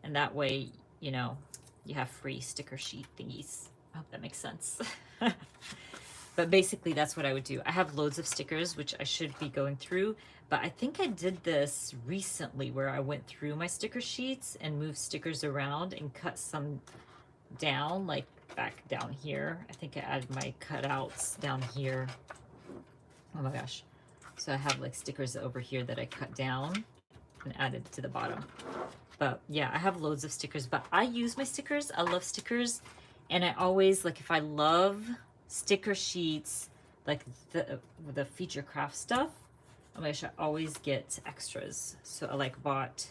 And that way, you know, you have free sticker sheet thingies. I hope that makes sense. But basically that's what I would do. I have loads of stickers, which I should be going through, but I think I did this recently where I went through my sticker sheets and moved stickers around and cut some down, like back down here. I think I added my cutouts down here. Oh my gosh. So I have like stickers over here that I cut down and added to the bottom. But yeah, I have loads of stickers, but I use my stickers. I love stickers. And I always, like, if I love sticker sheets, like the feature craft stuff, oh my gosh, I always get extras. So I like bought,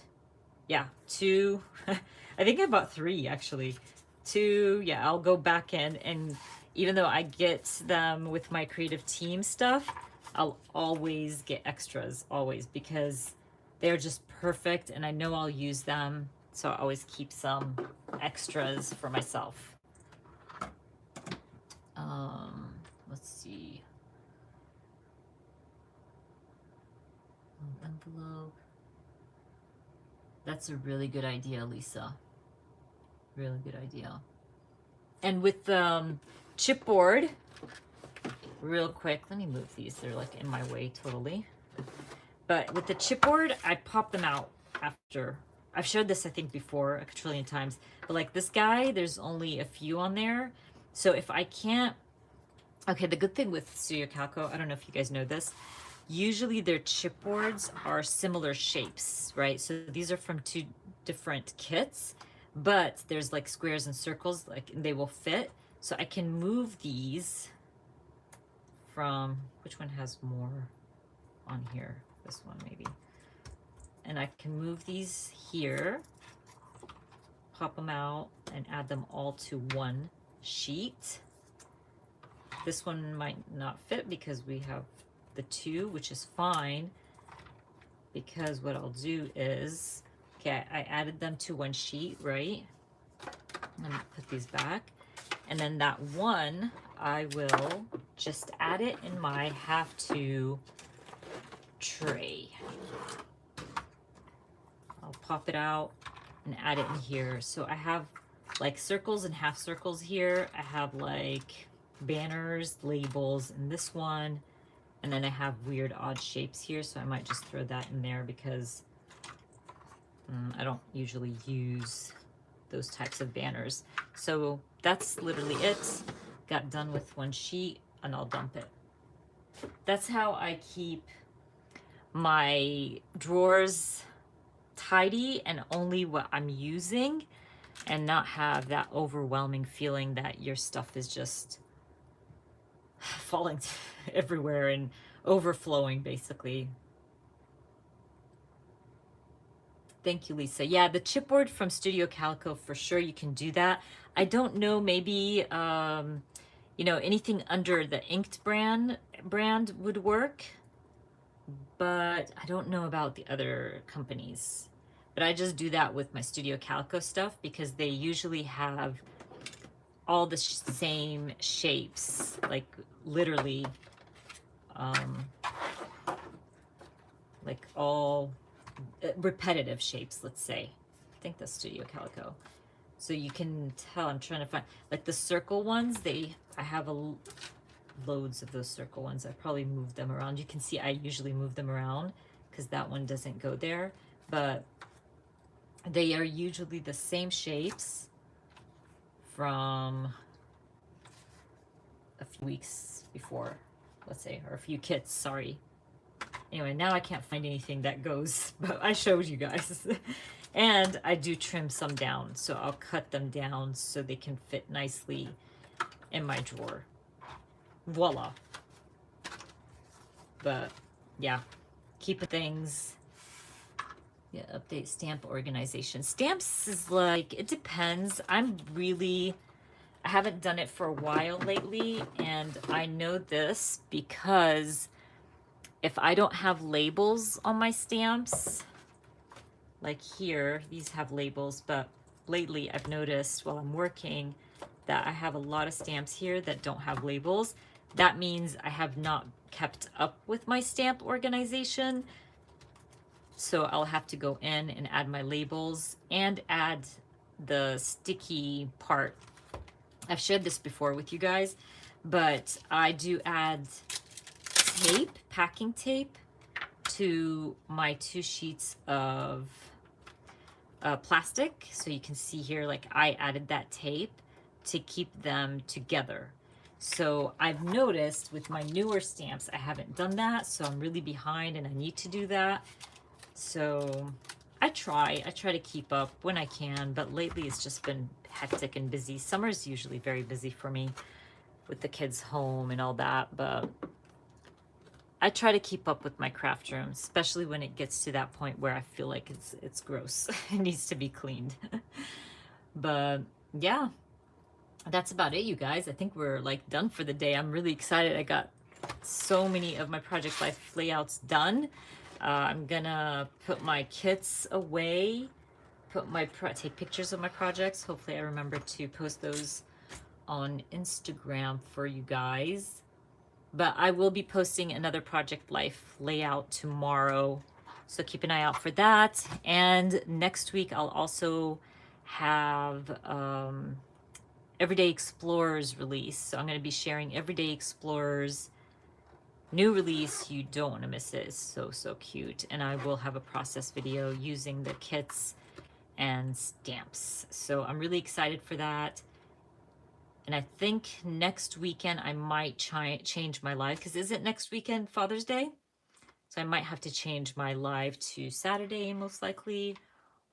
yeah, 2. I think I bought 3 actually. 2, yeah, I'll go back in, and even though I get them with my creative team stuff, I'll always get extras, always, because they're just perfect and I know I'll use them. So I always keep some extras for myself. Let's see. Envelope. That's a really good idea, Lisa. Really good idea. And with chipboard, real quick, let me move these. They're like in my way totally. But with the chipboard, I pop them out after. I've showed this, I think, before a trillion times. But like this guy, there's only a few on there. So if I can't, okay, the good thing with Studio Calico, I don't know if you guys know this, usually their chipboards are similar shapes, right? So these are from 2 different kits, but there's like squares and circles, like they will fit. So I can move these from, which one has more on here? This one maybe. And I can move these here, pop them out, and add them all to one sheet. This one might not fit because we have the 2, which is fine, because what I'll do is, okay, I added them to one sheet, right? Let me put these back. And then that one, I will just add it in my have to tray. I'll pop it out and add it in here. So I have like circles and half circles here. I have like banners, labels in this one. And then I have weird odd shapes here. So I might just throw that in there because I don't usually use those types of banners. So that's literally it. Got done with one sheet and I'll dump it. That's how I keep my drawers tidy and only what I'm using, and not have that overwhelming feeling that your stuff is just falling everywhere and overflowing basically. Thank you, Lisa. Yeah, the chipboard from Studio Calico, for sure you can do that. I don't know, maybe you know, anything under the Inked brand would work, but I don't know about the other companies. But I just do that with my Studio Calico stuff because they usually have all the same shapes, like literally like all repetitive shapes, let's say. I think that's Studio Calico. So you can tell, I'm trying to find, like the circle ones, I have loads of those circle ones. I probably moved them around. You can see I usually move them around because that one doesn't go there, but they are usually the same shapes from a few weeks before, let's say, or a few kits, sorry. Anyway, now I can't find anything that goes, but I showed you guys. And I do trim some down, so I'll cut them down so they can fit nicely in my drawer. Voila. But yeah, keep things. Yeah, update stamp organization. Stamps is like, it depends. I haven't done it for a while lately, and I know this because if I don't have labels on my stamps, like here, these have labels, but lately I've noticed while I'm working that I have a lot of stamps here that don't have labels. That means I have not kept up with my stamp organization. So I'll have to go in and add my labels and add the sticky part. I've shared this before with you guys, but I do add tape, packing tape, to my 2 sheets of plastic. So you can see here, like I added that tape to keep them together. So I've noticed with my newer stamps, I haven't done that. So I'm really behind and I need to do that. So I try to keep up when I can, but lately it's just been hectic and busy. Summer's usually very busy for me with the kids home and all that, but I try to keep up with my craft room, especially when it gets to that point where I feel like it's gross. It needs to be cleaned. But yeah, that's about it, you guys. I think we're like done for the day. I'm really excited. I got so many of my Project Life layouts done. I'm gonna put my kits away, take pictures of my projects. Hopefully I remember to post those on Instagram for you guys. But I will be posting another Project Life layout tomorrow, so keep an eye out for that. And next week I'll also have Everyday Explorers release. So I'm going to be sharing Everyday Explorers new release. You don't want to miss it. It's so cute. And I will have a process video using the kits and stamps. So I'm really excited for that. And I think next weekend I might change my live, because is it next weekend Father's Day? So I might have to change my live to Saturday most likely,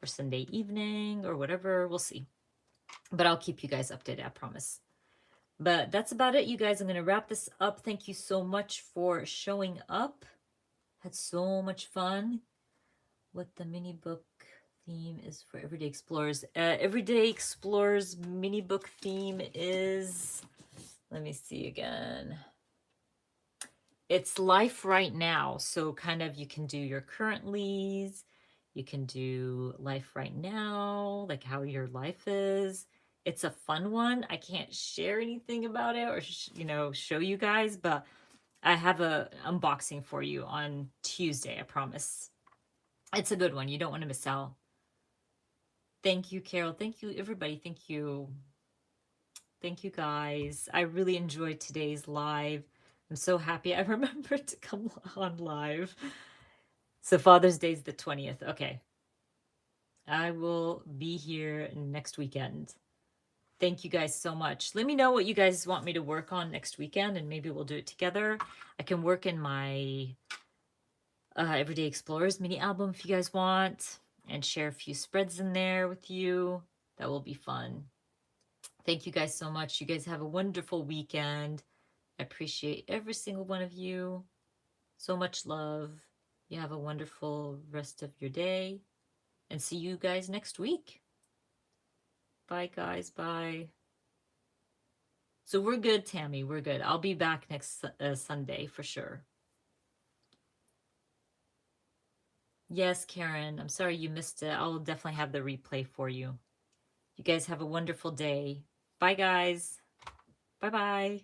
or Sunday evening, or whatever. We'll see. But I'll keep you guys updated, I promise. But that's about it, you guys. I'm going to wrap this up. Thank you so much for showing up. Had so much fun. What the mini book theme is for Everyday Explorers. Everyday Explorers mini book theme is, let me see again. It's life right now. So kind of you can do your currentlies. You can do life right now, like how your life is. It's a fun one. I can't share anything about it or, you know, show you guys, but I have a unboxing for you on Tuesday, I promise. It's a good one. You don't want to miss out. Thank you, Carol. Thank you, everybody. Thank you. Thank you, guys. I really enjoyed today's live. I'm so happy I remembered to come on live. So Father's Day is the 20th. Okay. I will be here next weekend. Thank you guys so much. Let me know what you guys want me to work on next weekend, and maybe we'll do it together. I can work in my Everyday Explorers mini album if you guys want, and share a few spreads in there with you. That will be fun. Thank you guys so much. You guys have a wonderful weekend. I appreciate every single one of you. So much love. You have a wonderful rest of your day, and see you guys next week. Bye, guys. Bye. So we're good, Tammy. We're good. I'll be back next Sunday for sure. Yes, Karen. I'm sorry you missed it. I'll definitely have the replay for you. You guys have a wonderful day. Bye, guys. Bye-bye.